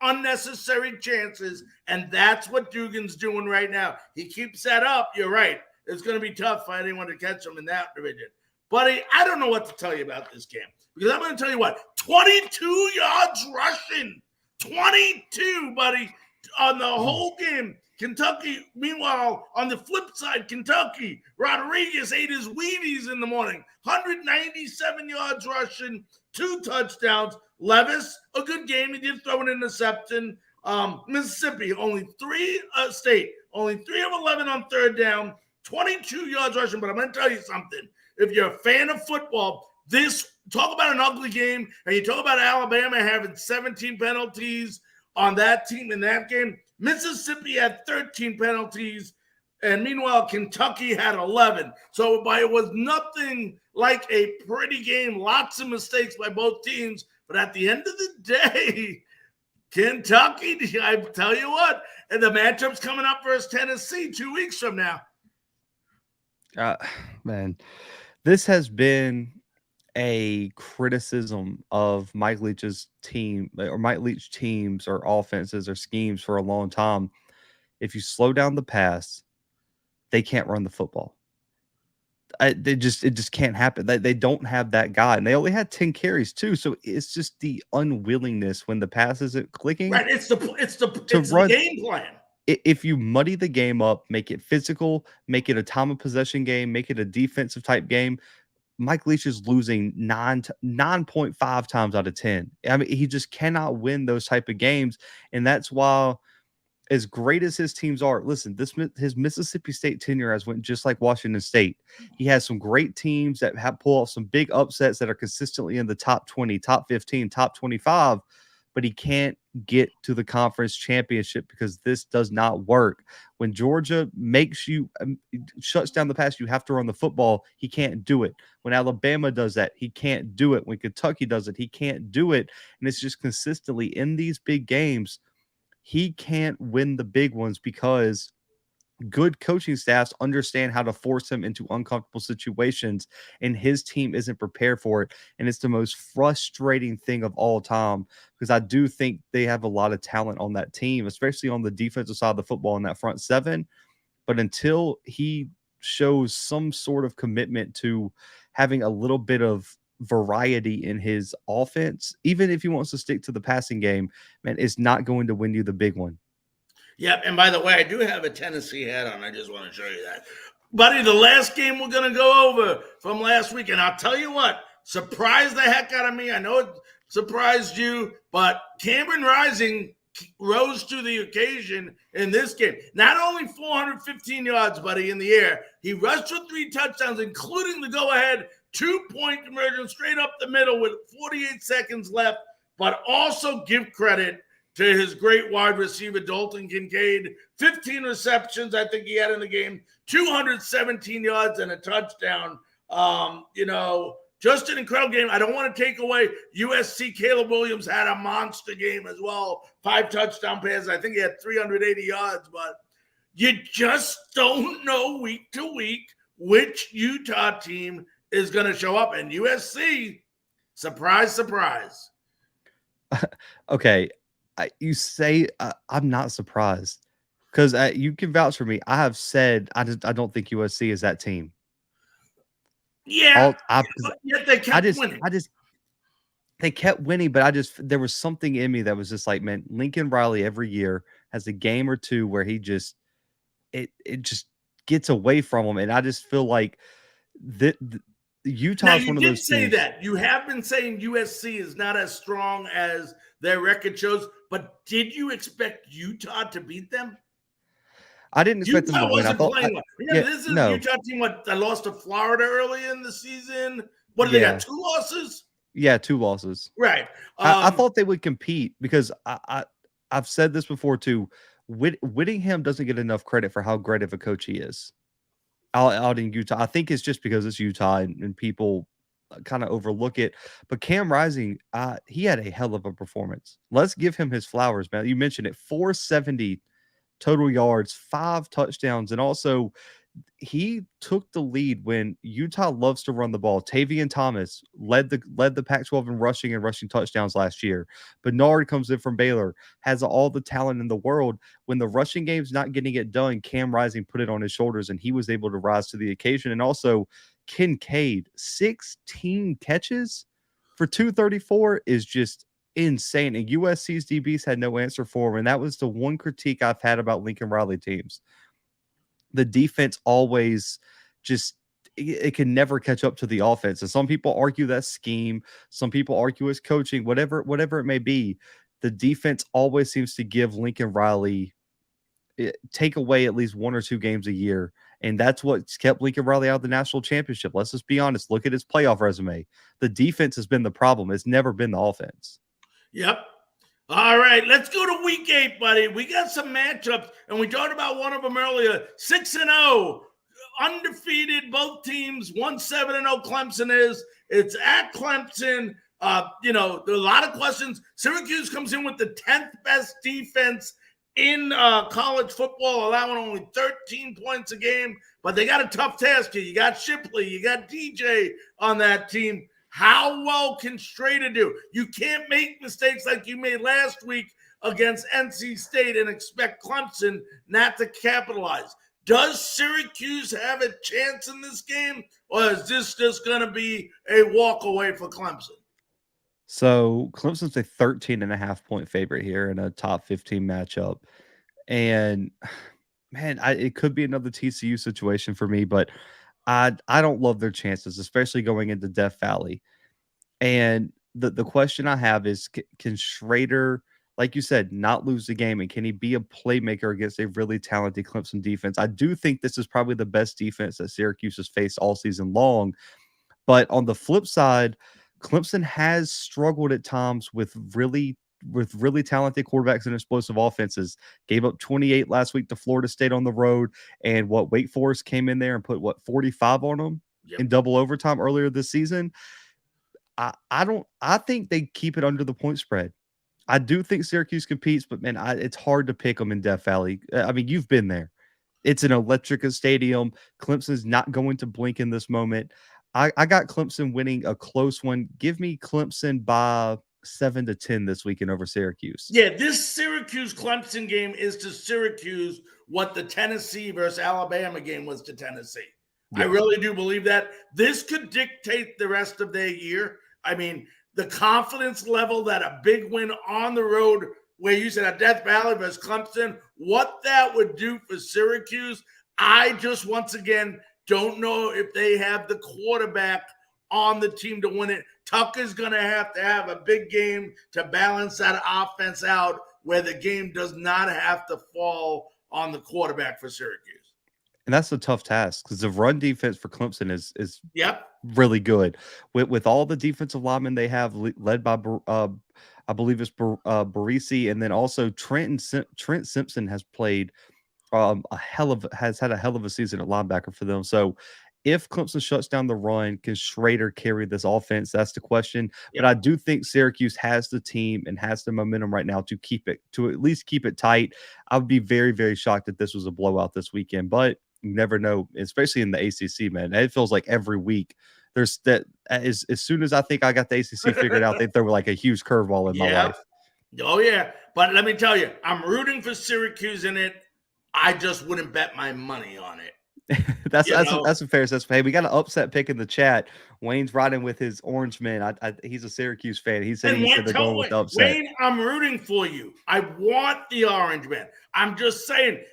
unnecessary chances. And that's what Dugan's doing right now. He keeps that up. You're right. It's going to be tough for anyone to catch him in that division. Buddy, I don't know what to tell you about this game. Because I'm going to tell you what, 22 yards rushing. 22, buddy, on the whole game. Kentucky, meanwhile, on the flip side, Kentucky, Rodriguez ate his Wheaties in the morning. 197 yards rushing, 2 touchdowns. Levis, a good game. He did throw an interception. Mississippi, only 3 only 3 of 11 on third down, 22 yards rushing. But I'm going to tell you something. If you're a fan of football, talk about an ugly game, and you talk about Alabama having 17 penalties on that team in that game. Mississippi had 13 penalties, and meanwhile, Kentucky had 11. So it was nothing like a pretty game. Lots of mistakes by both teams. But at the end of the day, Kentucky, I tell you what, and the matchup's coming up versus Tennessee 2 weeks from now. Man, this has been a criticism of Mike Leach's team, or Mike Leach teams or offenses or schemes for a long time. If you slow down the pass, they can't run the football. It just can't happen. They don't have that guy, and they only had 10 carries too. So it's just the unwillingness when the pass isn't clicking. Right, it's the game plan. If you muddy the game up, make it physical, make it a time of possession game, make it a defensive type game, Mike Leach is losing 9.5 times out of 10. I mean, he just cannot win those type of games. And that's why, as great as his teams are, listen, his Mississippi State tenure has went just like Washington State. He has some great teams that have pulled off some big upsets that are consistently in the top 20, top 15, top 25, but he can't get to the conference championship because this does not work. When Georgia shuts down the pass, you have to run the football. He can't do it. When Alabama does that, he can't do it. When Kentucky does it, he can't do it. And it's just consistently in these big games, he can't win the big ones because good coaching staffs understand how to force him into uncomfortable situations, and his team isn't prepared for it. And it's the most frustrating thing of all time because I do think they have a lot of talent on that team, especially on the defensive side of the football in that front seven. But until he shows some sort of commitment to having a little bit of variety in his offense, even if he wants to stick to the passing game, man, it's not going to win you the big one. Yep, and by the way, I do have a Tennessee hat on. I just want to show you that. Buddy, the last game we're going to go over from last week, and I'll tell you what, surprised the heck out of me. I know it surprised you, but Cameron Rising rose to the occasion in this game. Not only 415 yards, buddy, in the air, he rushed for 3 touchdowns, including the go-ahead 2-point conversion straight up the middle with 48 seconds left, but also give credit to his great wide receiver, Dalton Kincaid. 15 receptions, I think he had in the game, 217 yards and a touchdown. Just an incredible game. I don't want to take away USC. Caleb Williams had a monster game as well. 5 touchdown passes. I think he had 380 yards, but you just don't know week to week which Utah team is going to show up. And USC, surprise, surprise. Okay. You say I'm not surprised because you can vouch for me. I have said I don't think USC is that team. Yeah, yet they kept winning. They kept winning, but there was something in me that was just like, man, Lincoln Riley every year has a game or two where he just it just gets away from him, and I just feel like Utah's one of those teams. You did say that. You have been saying USC is not as strong as their record shows, but did you expect Utah to beat them? I didn't expect them to win. This is a Utah team that lost to Florida early in the season. What do they got? 2 losses? Yeah, 2 losses. Right. I thought they would compete because I've said this before too. Whittingham doesn't get enough credit for how great of a coach he is out in Utah. I think it's just because it's Utah and people kind of overlook it. But Cam Rising, he had a hell of a performance. Let's give him his flowers, man. You mentioned it, 470 total yards, 5 touchdowns, and also he took the lead when Utah loves to run the ball. Tavion Thomas led the Pac-12 in rushing touchdowns last year. Bernard comes in from Baylor, has all the talent in the world. When the rushing game's not getting it done, Cam Rising put it on his shoulders, and he was able to rise to the occasion. And also, Kincaid, 16 catches for 234 is just insane. And USC's DBs had no answer for him, and that was the one critique I've had about Lincoln Riley teams. The defense always just it can never catch up to the offense. And some people argue that scheme, some people argue it's coaching, whatever it may be. The defense always seems to give Lincoln Riley take away at least 1 or 2 games a year. And that's what's kept Lincoln Riley out of the national championship. Let's just be honest. Look at his playoff resume. The defense has been the problem. It's never been the offense. Yep. All right, let's go to week 8, buddy. We got some matchups, and we talked about one of them earlier. 6-0, undefeated, both teams. 1-7-0 Clemson is. It's at Clemson. There are a lot of questions. Syracuse comes in with the 10th best defense in college football, allowing only 13 points a game. But they got a tough task here. You got Shipley. You got DJ on that team. How well can Schrader do? You can't make mistakes like you made last week against NC State and expect Clemson not to capitalize. Does Syracuse have a chance in this game, or is this just going to be a walk away for Clemson? So Clemson's a 13.5-point favorite here in a top 15 matchup. And, man, it could be another TCU situation for me, but I don't love their chances, especially going into Death Valley. And the question I have is, can Schrader, like you said, not lose the game? And can he be a playmaker against a really talented Clemson defense? I do think this is probably the best defense that Syracuse has faced all season long. But on the flip side, Clemson has struggled at times with really talented quarterbacks and explosive offenses. Gave up 28 last week to Florida State on the road, and Wake Forest came in there and put 45 on them in double overtime earlier this season. I think they keep it under the point spread. I do think Syracuse competes, but man, it's hard to pick them in Death Valley. I mean, you've been there. It's an electric stadium. Clemson's not going to blink in this moment. I got Clemson winning a close one. Give me Clemson by 7-10 this weekend over Syracuse. Yeah, this Syracuse-Clemson game is to Syracuse what the Tennessee versus Alabama game was to Tennessee. Yeah. I really do believe that. This could dictate the rest of their year. I mean, the confidence level that a big win on the road, where you said at Death Valley versus Clemson, what that would do for Syracuse, I just, once again, don't know if they have the quarterback on the team to win it. Tucker's going to have a big game to balance that offense out, where the game does not have to fall on the quarterback for Syracuse. And that's a tough task because the run defense for Clemson is really good. With all the defensive linemen they have, led by I believe it's Barisi, and then also Trent Simpson has played has had a hell of a season at linebacker for them. So if Clemson shuts down the run, can Schrader carry this offense? That's the question. Yep. But I do think Syracuse has the team and has the momentum right now to at least keep it tight. I would be very, very shocked if this was a blowout this weekend, but you never know, especially in the ACC, man. It feels like every week there's that. As soon as I think I got the ACC figured out, they throw like a huge curveball in my life. Oh, yeah. But let me tell you, I'm rooting for Syracuse in it. I just wouldn't bet my money on it. That's a fair assessment. Hey, we got an upset pick in the chat. Wayne's riding with his Orange Man. He's a Syracuse fan. He said he's going to go with the upset. Wayne, I'm rooting for you. I want the Orange Man. I'm just saying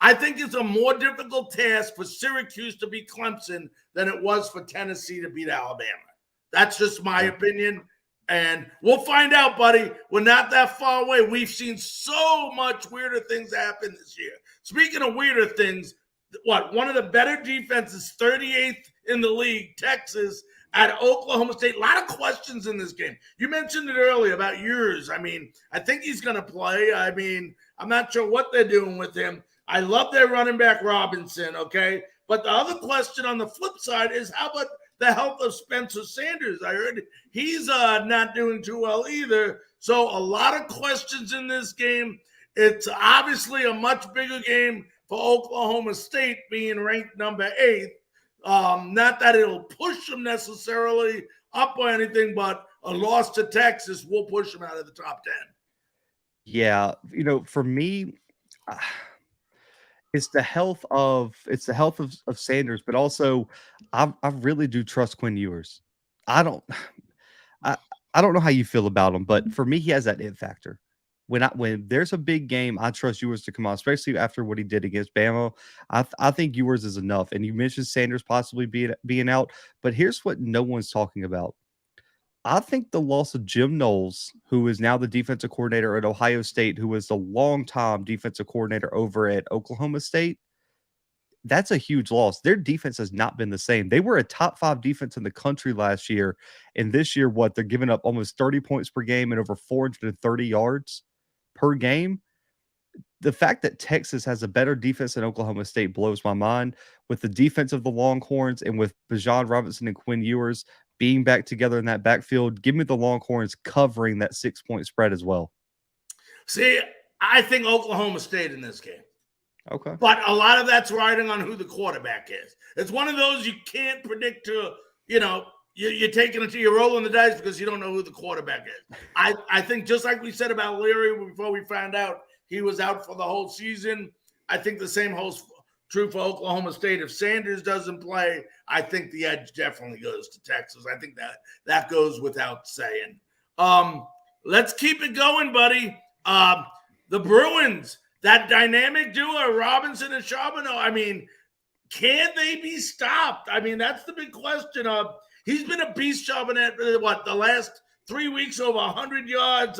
I think it's a more difficult task for Syracuse to beat Clemson than it was for Tennessee to beat Alabama. That's just my opinion. And we'll find out, buddy. We're not that far away. We've seen so much weirder things happen this year. Speaking of weirder things, one of the better defenses, 38th in the league, Texas, at Oklahoma State. A lot of questions in this game. You mentioned it earlier about yours. I mean, I think he's going to play. I mean, I'm not sure what they're doing with him. I love their running back Robinson, okay? But the other question on the flip side is, how about the health of Spencer Sanders? I heard he's not doing too well either. So a lot of questions in this game. It's obviously a much bigger game for Oklahoma State being ranked number 8. Not that it'll push them necessarily up or anything, but a loss to Texas will push them out of the top 10. Yeah, for me, uh, it's the health of Sanders, but also I really do trust Quinn Ewers. I don't I I don't know how you feel about him, but for me, he has that it factor. When there's a big game, I trust Ewers to come out, especially after what he did against Bama. I think Ewers is enough. And you mentioned Sanders possibly being out, but here's what no one's talking about. I think the loss of Jim Knowles, who is now the defensive coordinator at Ohio State, who was the longtime defensive coordinator over at Oklahoma State, that's a huge loss. Their defense has not been the same. They were a top 5 defense in the country last year. And this year, they're giving up almost 30 points per game and over 430 yards per game. The fact that Texas has a better defense than Oklahoma State blows my mind. With the defense of the Longhorns and with Bijan Robinson and Quinn Ewers being back together in that backfield, give me the Longhorns covering that 6-point spread as well. See, I think Oklahoma State in this game. Okay. But a lot of that's riding on who the quarterback is. It's one of those you can't predict you're taking it to you're rolling the dice because you don't know who the quarterback is. I think just like we said about Leary before we found out he was out for the whole season, I think the same holds true for Oklahoma State. If Sanders doesn't play, I think the edge definitely goes to Texas. I think that goes without saying. Let's keep it going, buddy. The Bruins, that dynamic duo, Robinson and Charbonneau, I mean, can they be stopped? I mean, that's the big question. He's been a beast, Charbonneau, the last 3 weeks, over 100 yards.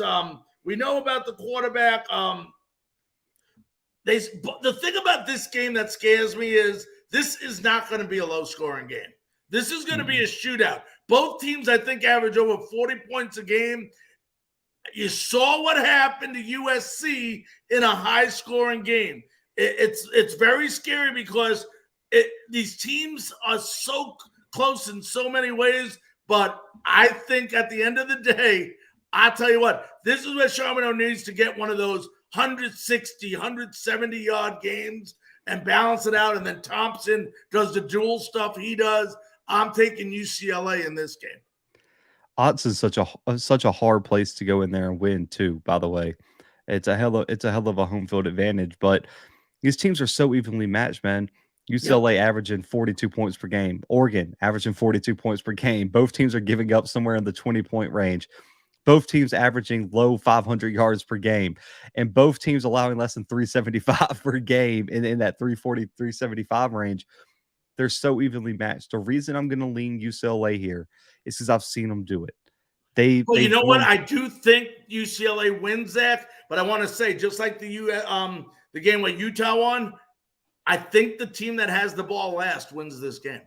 We know about the quarterback. The thing about this game that scares me is this is not going to be a low-scoring game. This is going to be a shootout. Both teams, I think, average over 40 points a game. You saw what happened to USC in a high-scoring game. It's very scary because these teams are so close in so many ways, but I think at the end of the day, I'll tell you what, this is where Charbonneau needs to get one of those 160, 170-yard games and balance it out, and then Thompson does the dual stuff he does. I'm taking UCLA in this game. Otts is such a hard place to go in there and win too, by the way. It's a hell of a home field advantage, but these teams are so evenly matched, man. UCLA averaging 42 points per game. Oregon averaging 42 points per game. Both teams are giving up somewhere in the 20-point range. Both teams averaging low 500 yards per game. And both teams allowing less than 375 per game in that 340, 375 range. They're so evenly matched. The reason I'm going to lean UCLA here is because I've seen them do it. You know what? I do think UCLA wins that, but I want to say, just like the game where Utah won, I think the team that has the ball last wins this game.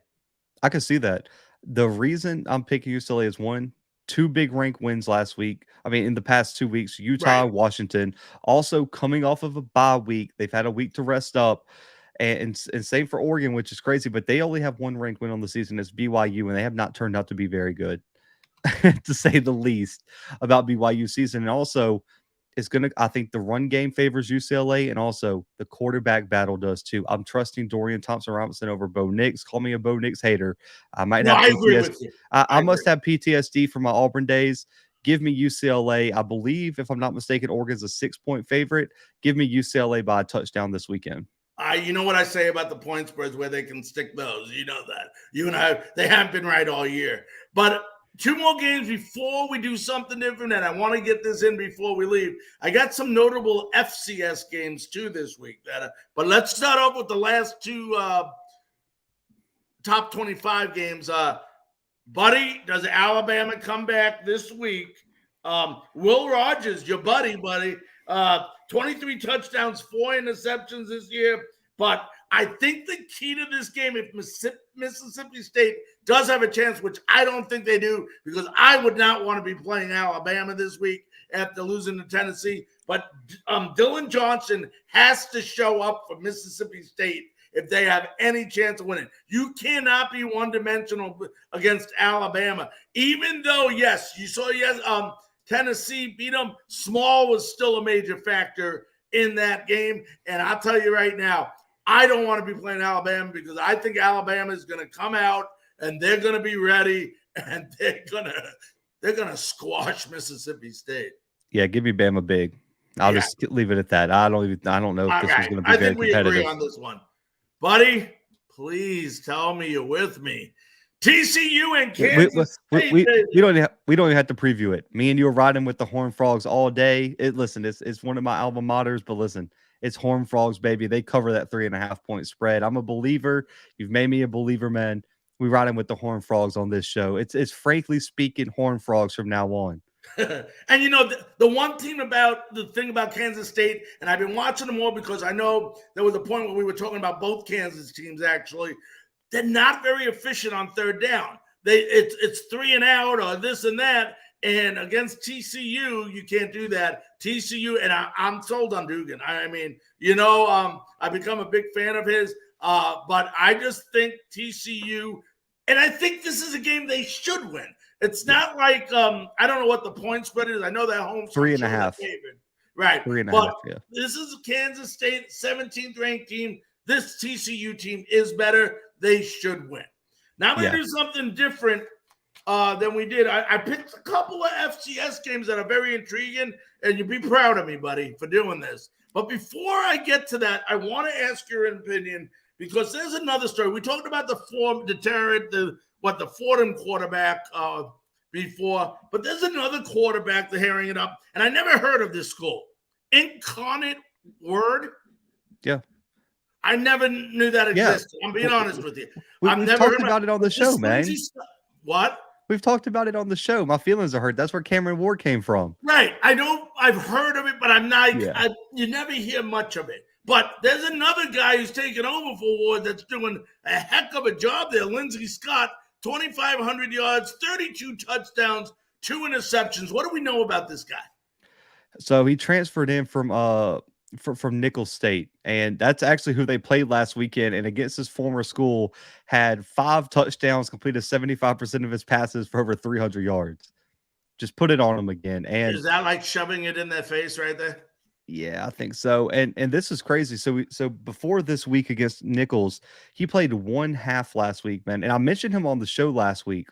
I can see that. The reason I'm picking UCLA is 2 big rank wins last week. I mean, in the past 2 weeks, Utah, right. Washington, also coming off of a bye week. They've had a week to rest up. And same for Oregon, which is crazy, but they only have 1 ranked win on the season. It's BYU, and they have not turned out to be very good, to say the least, about BYU season. And also, I think the run game favors UCLA, and also the quarterback battle does too. I'm trusting Dorian Thompson-Robinson over Bo Nix. Call me a Bo Nix hater. I might have PTSD. Agree with you. I must have PTSD from my Auburn days. Give me UCLA. I believe, if I'm not mistaken, Oregon's a 6-point favorite. Give me UCLA by a touchdown this weekend. You know what I say about the point spreads where they can stick those. You know that. You and I, they haven't been right all year. But 2 more games before we do something different, and I want to get this in before we leave. I got some notable FCS games too this week. But let's start off with the last 2 top 25 games. Buddy, does Alabama come back this week? Will Rogers, your buddy, 23 touchdowns, 4 interceptions this year. But I think the key to this game, if Mississippi State does have a chance, which I don't think they do, because I would not want to be playing Alabama this week after losing to Tennessee. But Dylan Johnson has to show up for Mississippi State if they have any chance of winning. You cannot be one-dimensional against Alabama. Even though, yes, you saw Tennessee beat them, Small was still a major factor in that game. And I'll tell you right now, I don't want to be playing Alabama because I think Alabama is going to come out and they're going to be ready and they're going to squash Mississippi State. Yeah, give me Bama big. I'll just leave it at that. I don't know if this was going to be very competitive. I think we agree on this one. Buddy, please tell me you're with me. TCU and Kansas State. We don't even have to preview it. Me and you are riding with the Horned Frogs all day. It's one of my alma maters, but listen, it's Horned Frogs, baby. They cover that 3.5 point spread. I'm a believer. You've made me a believer, man. We riding with the Horned Frogs on this show. It's frankly speaking Horned Frogs from now on. And you know, the thing about Kansas State, and I've been watching them all because I know there was a point where we were talking about both Kansas teams actually. They're not very efficient on third down. It's 3 and out or this and that. And against TCU, you can't do that. TCU, and I'm sold on Dugan. I mean, I've become a big fan of his. But I just think TCU, and I think this is a game they should win. It's not like I don't know what the point spread is. I know that home 3.5. Right. 3.5. Yeah. This is Kansas State, 17th ranked team. This TCU team is better. They should win. Now I'm going to do something different than we did. I picked a couple of FCS games that are very intriguing, and you'd be proud of me, buddy, for doing this. But before I get to that, I want to ask your opinion because there's another story. We talked about the Fordham quarterback before, but there's another quarterback they're hearing it up, and I never heard of this school. Incarnate Word? Yeah. I never knew that existed. I'm being honest with you. We've talked about it on the show, man. What? We've talked about it on the show. My feelings are hurt. That's where Cameron Ward came from. Right. I know I've heard of it, but I'm not. Yeah. You never hear much of it. But there's another guy who's taken over for Ward that's doing a heck of a job there. Lindsey Scott, 2,500 yards, 32 touchdowns, 2 interceptions. What do we know about this guy? So he transferred in from Nicholls State, and that's actually who they played last weekend, and against his former school had 5 touchdowns, completed 75% of his passes for over 300 yards. Just put it on him again. And is that like shoving it in their face right there? Yeah, I think so. And this is crazy. So before this week against Nicholls, he played 1 half last week, man. And I mentioned him on the show last week.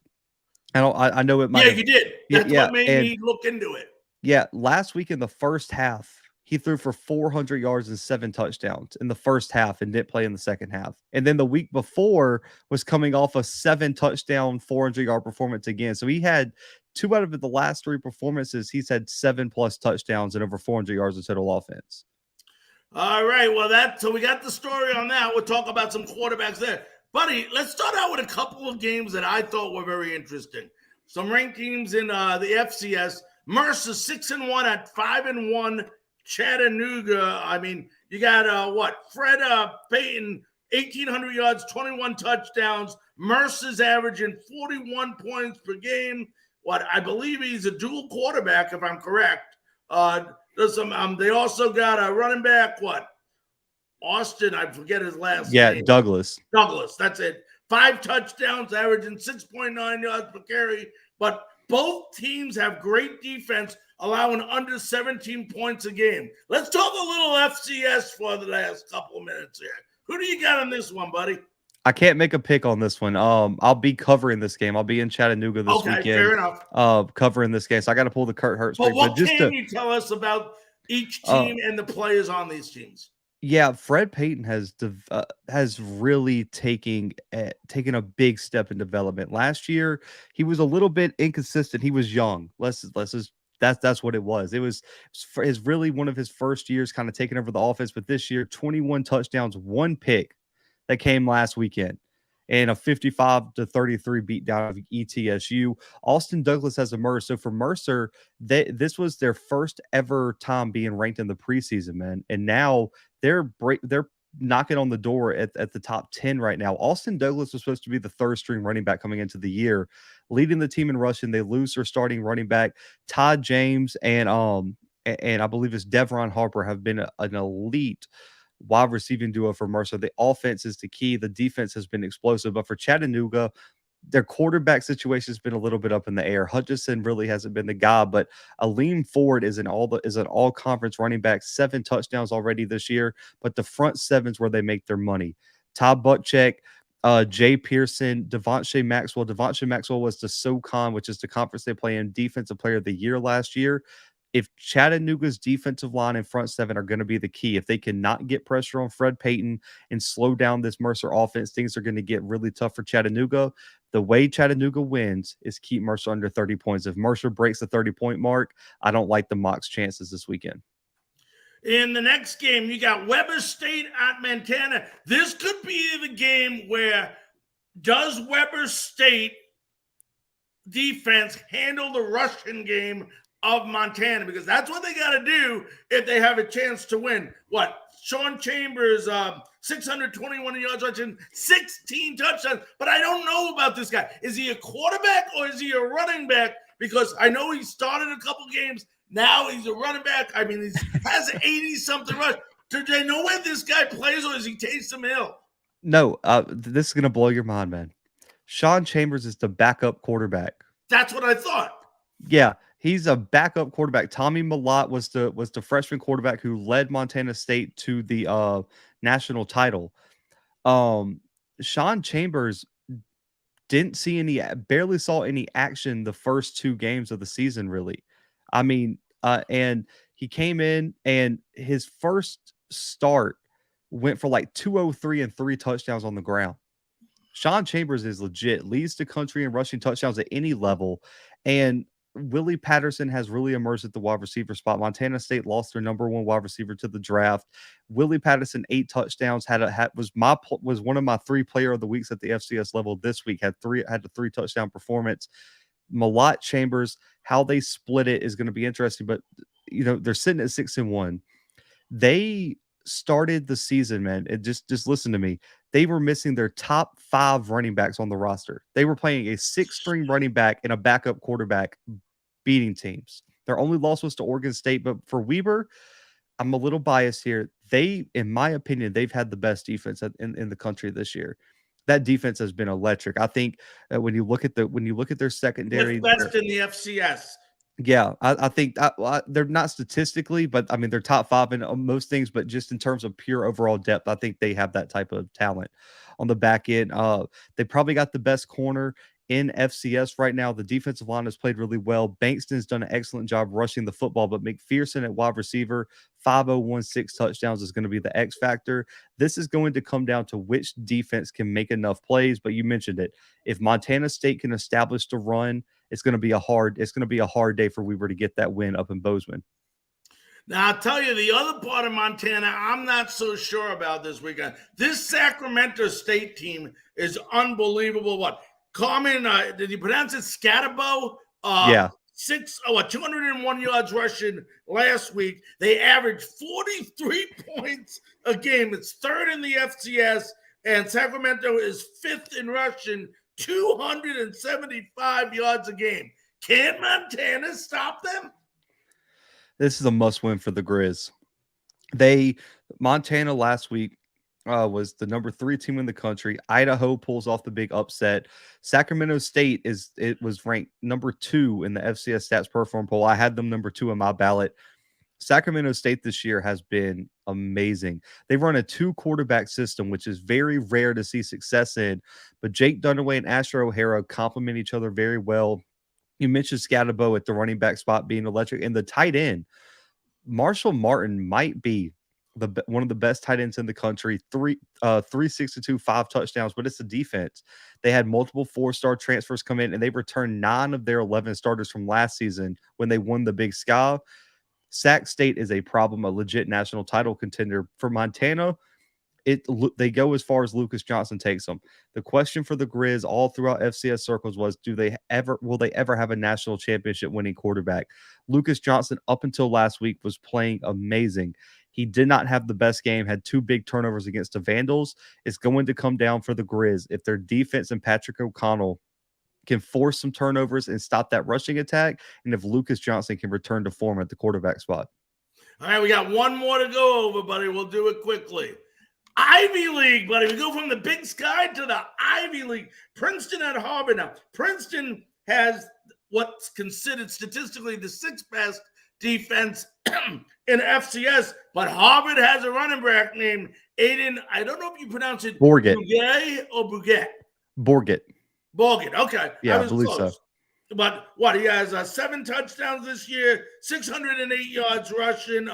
I know it might. Yeah, you did. That's what made me look into it. Yeah, last week in the first half, he threw for 400 yards and 7 touchdowns in the first half and didn't play in the second half. And then the week before was coming off a 7 touchdown, 400-yard performance again. So he had 2 out of the last 3 performances. He's had 7+ touchdowns and over 400 yards of total offense. All right. Well, so we got the story on that. We'll talk about some quarterbacks there. Buddy, let's start out with a couple of games that I thought were very interesting. Some ranked teams in the FCS. Mercer 6-1 at 5-1. Chattanooga, I mean, you got Fred Payton, 1,800 yards, 21 touchdowns. Mercer's averaging 41 points per game. I believe he's a dual quarterback, if I'm correct. They also got a running back, Austin, I forget his last name. Yeah, Douglas, that's it. 5 touchdowns, averaging 6.9 yards per carry. But both teams have great defense, allowing under 17 points a game. Let's talk a little FCS for the last couple of minutes here. Who do you got on this one, buddy? I can't make a pick on this one. I'll be covering this game. I'll be in Chattanooga this weekend. Fair enough. Covering this game, so I got to pull the Kurt Hurts. But what can you tell us about each team and the players on these teams? Yeah, Fred Payton has really taken a big step in development. Last year, he was a little bit inconsistent. He was young. That's what it was. It was really one of his first years kind of taking over the offense. But this year, 21 touchdowns, 1 pick that came last weekend, and a 55-33 beatdown of ETSU. Austin Douglas has emerged. So for Mercer, this was their first ever time being ranked in the preseason, man. And now they're knocking on the door at the top 10 right now. Austin Douglas was supposed to be the 3rd string running back coming into the year, leading the team in rushing. They lose their starting running back, Todd James, and I believe it's Devron Harper have been an elite wide receiving duo for Mercer. The offense is the key. The defense has been explosive. But for Chattanooga, their quarterback situation has been a little bit up in the air. Hutchinson really hasn't been the guy, but Aleem Ford is an all conference running back, 7 touchdowns already this year. But the front seven's where they make their money. Todd Butchek, Jay Pearson, Devontae Maxwell. Devontae Maxwell was the SoCon, which is the conference they play in, Defensive Player of the Year last year. If Chattanooga's defensive line and front seven are going to be the key, if they cannot get pressure on Fred Payton and slow down this Mercer offense, things are going to get really tough for Chattanooga. The way Chattanooga wins is keep Mercer under 30 points. If Mercer breaks the 30-point mark, I don't like the Mocs' chances this weekend. In the next game, you got Weber State at Montana. This could be the game where does Weber State defense handle the rushing game of Montana, because that's what they got to do if they have a chance to win. What? Sean Chambers, 621 yards rushing, 16 touchdowns. But I don't know about this guy. Is he a quarterback or is he a running back? Because I know he started a couple games. Now he's a running back. I mean, he has 80-something rush. Do they know where this guy plays, or is he Taysom Hill? No, this is going to blow your mind, man. Sean Chambers is the backup quarterback. That's what I thought. Yeah, he's a backup quarterback. Tommy Mellott was the freshman quarterback who led Montana State to the national title. Sean Chambers barely saw any action the first 2 games of the season, really. I mean, and he came in and his first start went for like 203 and 3 touchdowns on the ground. Sean Chambers is legit, leads the country in rushing touchdowns at any level. And Willie Patterson has really emerged at the wide receiver spot. Montana State lost their number 1 wide receiver to the draft. Willie Patterson, 8 touchdowns, was one of my 3 player of the weeks at the FCS level this week. Had a 3 touchdown performance. Mellott, Chambers, how they split it is going to be interesting. But they're sitting at 6-1. They started the season, man. And just listen to me. They were missing their top 5 running backs on the roster. They were playing a 6-string running back and a backup quarterback beating teams. Their only loss was to Oregon State. But for Weber, I'm a little biased here. In my opinion, they've had the best defense in the country this year. That defense has been electric. I think when you look at their secondary, best in the FCS. Yeah, I think they're not statistically, but I mean they're top 5 in most things. But just in terms of pure overall depth, I think they have that type of talent on the back end. They probably got the best corner in FCS right now. The defensive line has played really well. Bankston's done an excellent job rushing the football, but McPherson at wide receiver, 5.016 touchdowns is going to be the X factor. This is going to come down to which defense can make enough plays. But you mentioned it. If Montana State can establish the run, it's going to be a hard day for Weber to get that win up in Bozeman. Now, I'll tell you, the other part of Montana, I'm not so sure about this weekend. This Sacramento State team is unbelievable. What? Carmen, did you pronounce it Scatterbo? Yeah. 201 yards rushing last week. They averaged 43 points a game. It's 3rd in the FCS, and Sacramento is 5th in rushing, 275 yards a game. Can Montana stop them? This is a must-win for the Grizz. Montana last week was the number 3 team in the country. Idaho pulls off the big upset. Sacramento State was ranked number 2 in the FCS Stats Per Form poll. I had them number 2 in my ballot. Sacramento State this year has been amazing. They run a 2-quarterback system, which is very rare to see success in. But Jake Dunaway and Asher O'Hara complement each other very well. You mentioned Scatterbo at the running back spot being electric. And the tight end, Marshall Martin, might be one of the best tight ends in the country. 362, 5 touchdowns, but it's the defense. They had multiple 4-star transfers come in, and they returned 9 of their 11 starters from last season when they won the Big Sky. Sac State is a problem, a legit national title contender. For Montana, they go as far as Lucas Johnson takes them. The question for the Grizz all throughout FCS circles was, will they ever have a national championship winning quarterback? Lucas Johnson, up until last week, was playing amazing. He did not have the best game, had 2 big turnovers against the Vandals. It's going to come down for the Grizz. If their defense and Patrick O'Connell can force some turnovers and stop that rushing attack, and if Lucas Johnson can return to form at the quarterback spot. All right, we got one more to go over, buddy. We'll do it quickly. Ivy League, buddy. We go from the Big Sky to the Ivy League. Princeton at Harvard. Now, Princeton has what's considered statistically the sixth best defense in FCS, but Harvard has a running back named Aiden. I don't know if you pronounce it Borgett or Buget. Borgett. Okay. Yeah, I was I believe close. so. But what, he has 7 touchdowns this year, 608 yards rushing.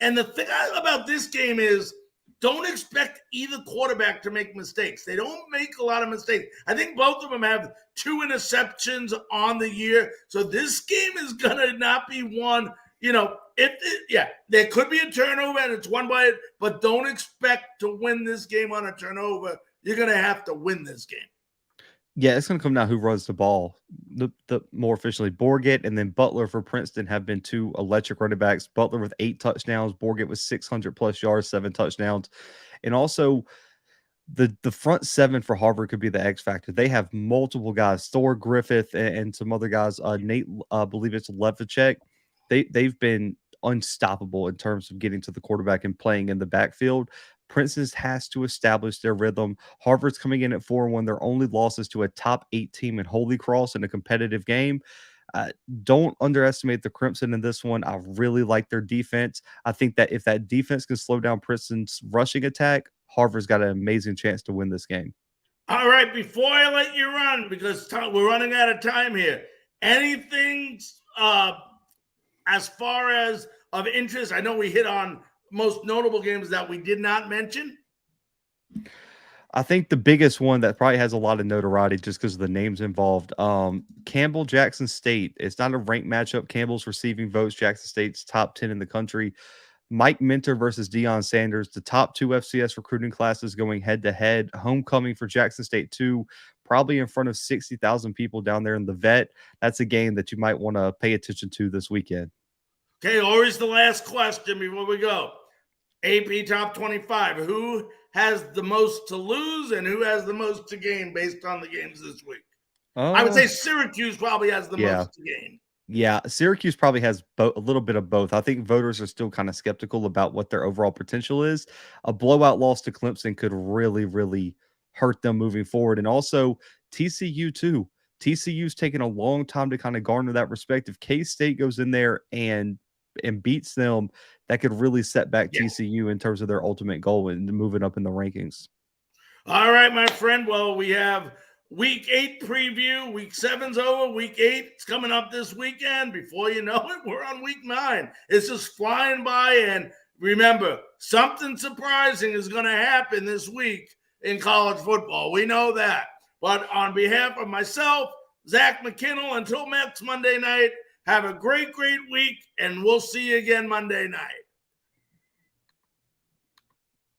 And the thing about this game is don't expect either quarterback to make mistakes. They don't make a lot of mistakes. I think both of them have 2 interceptions on the year. So this game is going to not be one, there could be a turnover and it's one by it, but don't expect to win this game on a turnover. You're going to have to win this game. Yeah, it's going to come down who runs the ball. The more officially, Borgett and then Butler for Princeton have been 2 electric running backs. Butler with 8 touchdowns, Borgett with 600 plus yards, 7 touchdowns, and also the front 7 for Harvard could be the X factor. They have multiple guys, Thor Griffith and some other guys. Nate, I believe it's Levicek. They've been unstoppable in terms of getting to the quarterback and playing in the backfield. Princeton has to establish their rhythm. Harvard's coming in at 4-1. Their only losses to a top 8 team in Holy Cross in a competitive game. Don't underestimate the Crimson in this one. I really like their defense. I think that if that defense can slow down Princeton's rushing attack, Harvard's got an amazing chance to win this game. All right, before I let you run, because we're running out of time here, anything as far as of interest? I know we hit on most notable games that we did not mention. I think the biggest one that probably has a lot of notoriety just because of the names involved, Campbell Jackson State. It's not a ranked matchup. Campbell's receiving votes. Jackson State's top 10 in the country. Mike Minter versus Deion Sanders, the top 2 FCS recruiting classes going head to head. Homecoming for Jackson State 2, probably in front of 60,000 people down there in the Vet. That's a game that you might want to pay attention to this weekend. Okay, always the last question before we go. AP Top 25. Who has the most to lose and who has the most to gain based on the games this week? I would say Syracuse probably has the most to gain. Yeah, Syracuse probably has a little bit of both. I think voters are still kind of skeptical about what their overall potential is. A blowout loss to Clemson could really, really hurt them moving forward. And also TCU too. TCU's taken a long time to kind of garner that respect. If K-State goes in there and beats them, that could really set back TCU in terms of their ultimate goal and moving up in the rankings. All right, my friend. Well, we have Week 8 preview. Week 7's over. Week 8 is coming up this weekend. Before you know it, we're on Week 9. It's just flying by. And remember, something surprising is going to happen this week in college football. We know that. But on behalf of myself, Zach Mckinnell, until next Monday night, have a great, great week, and we'll see you again Monday night.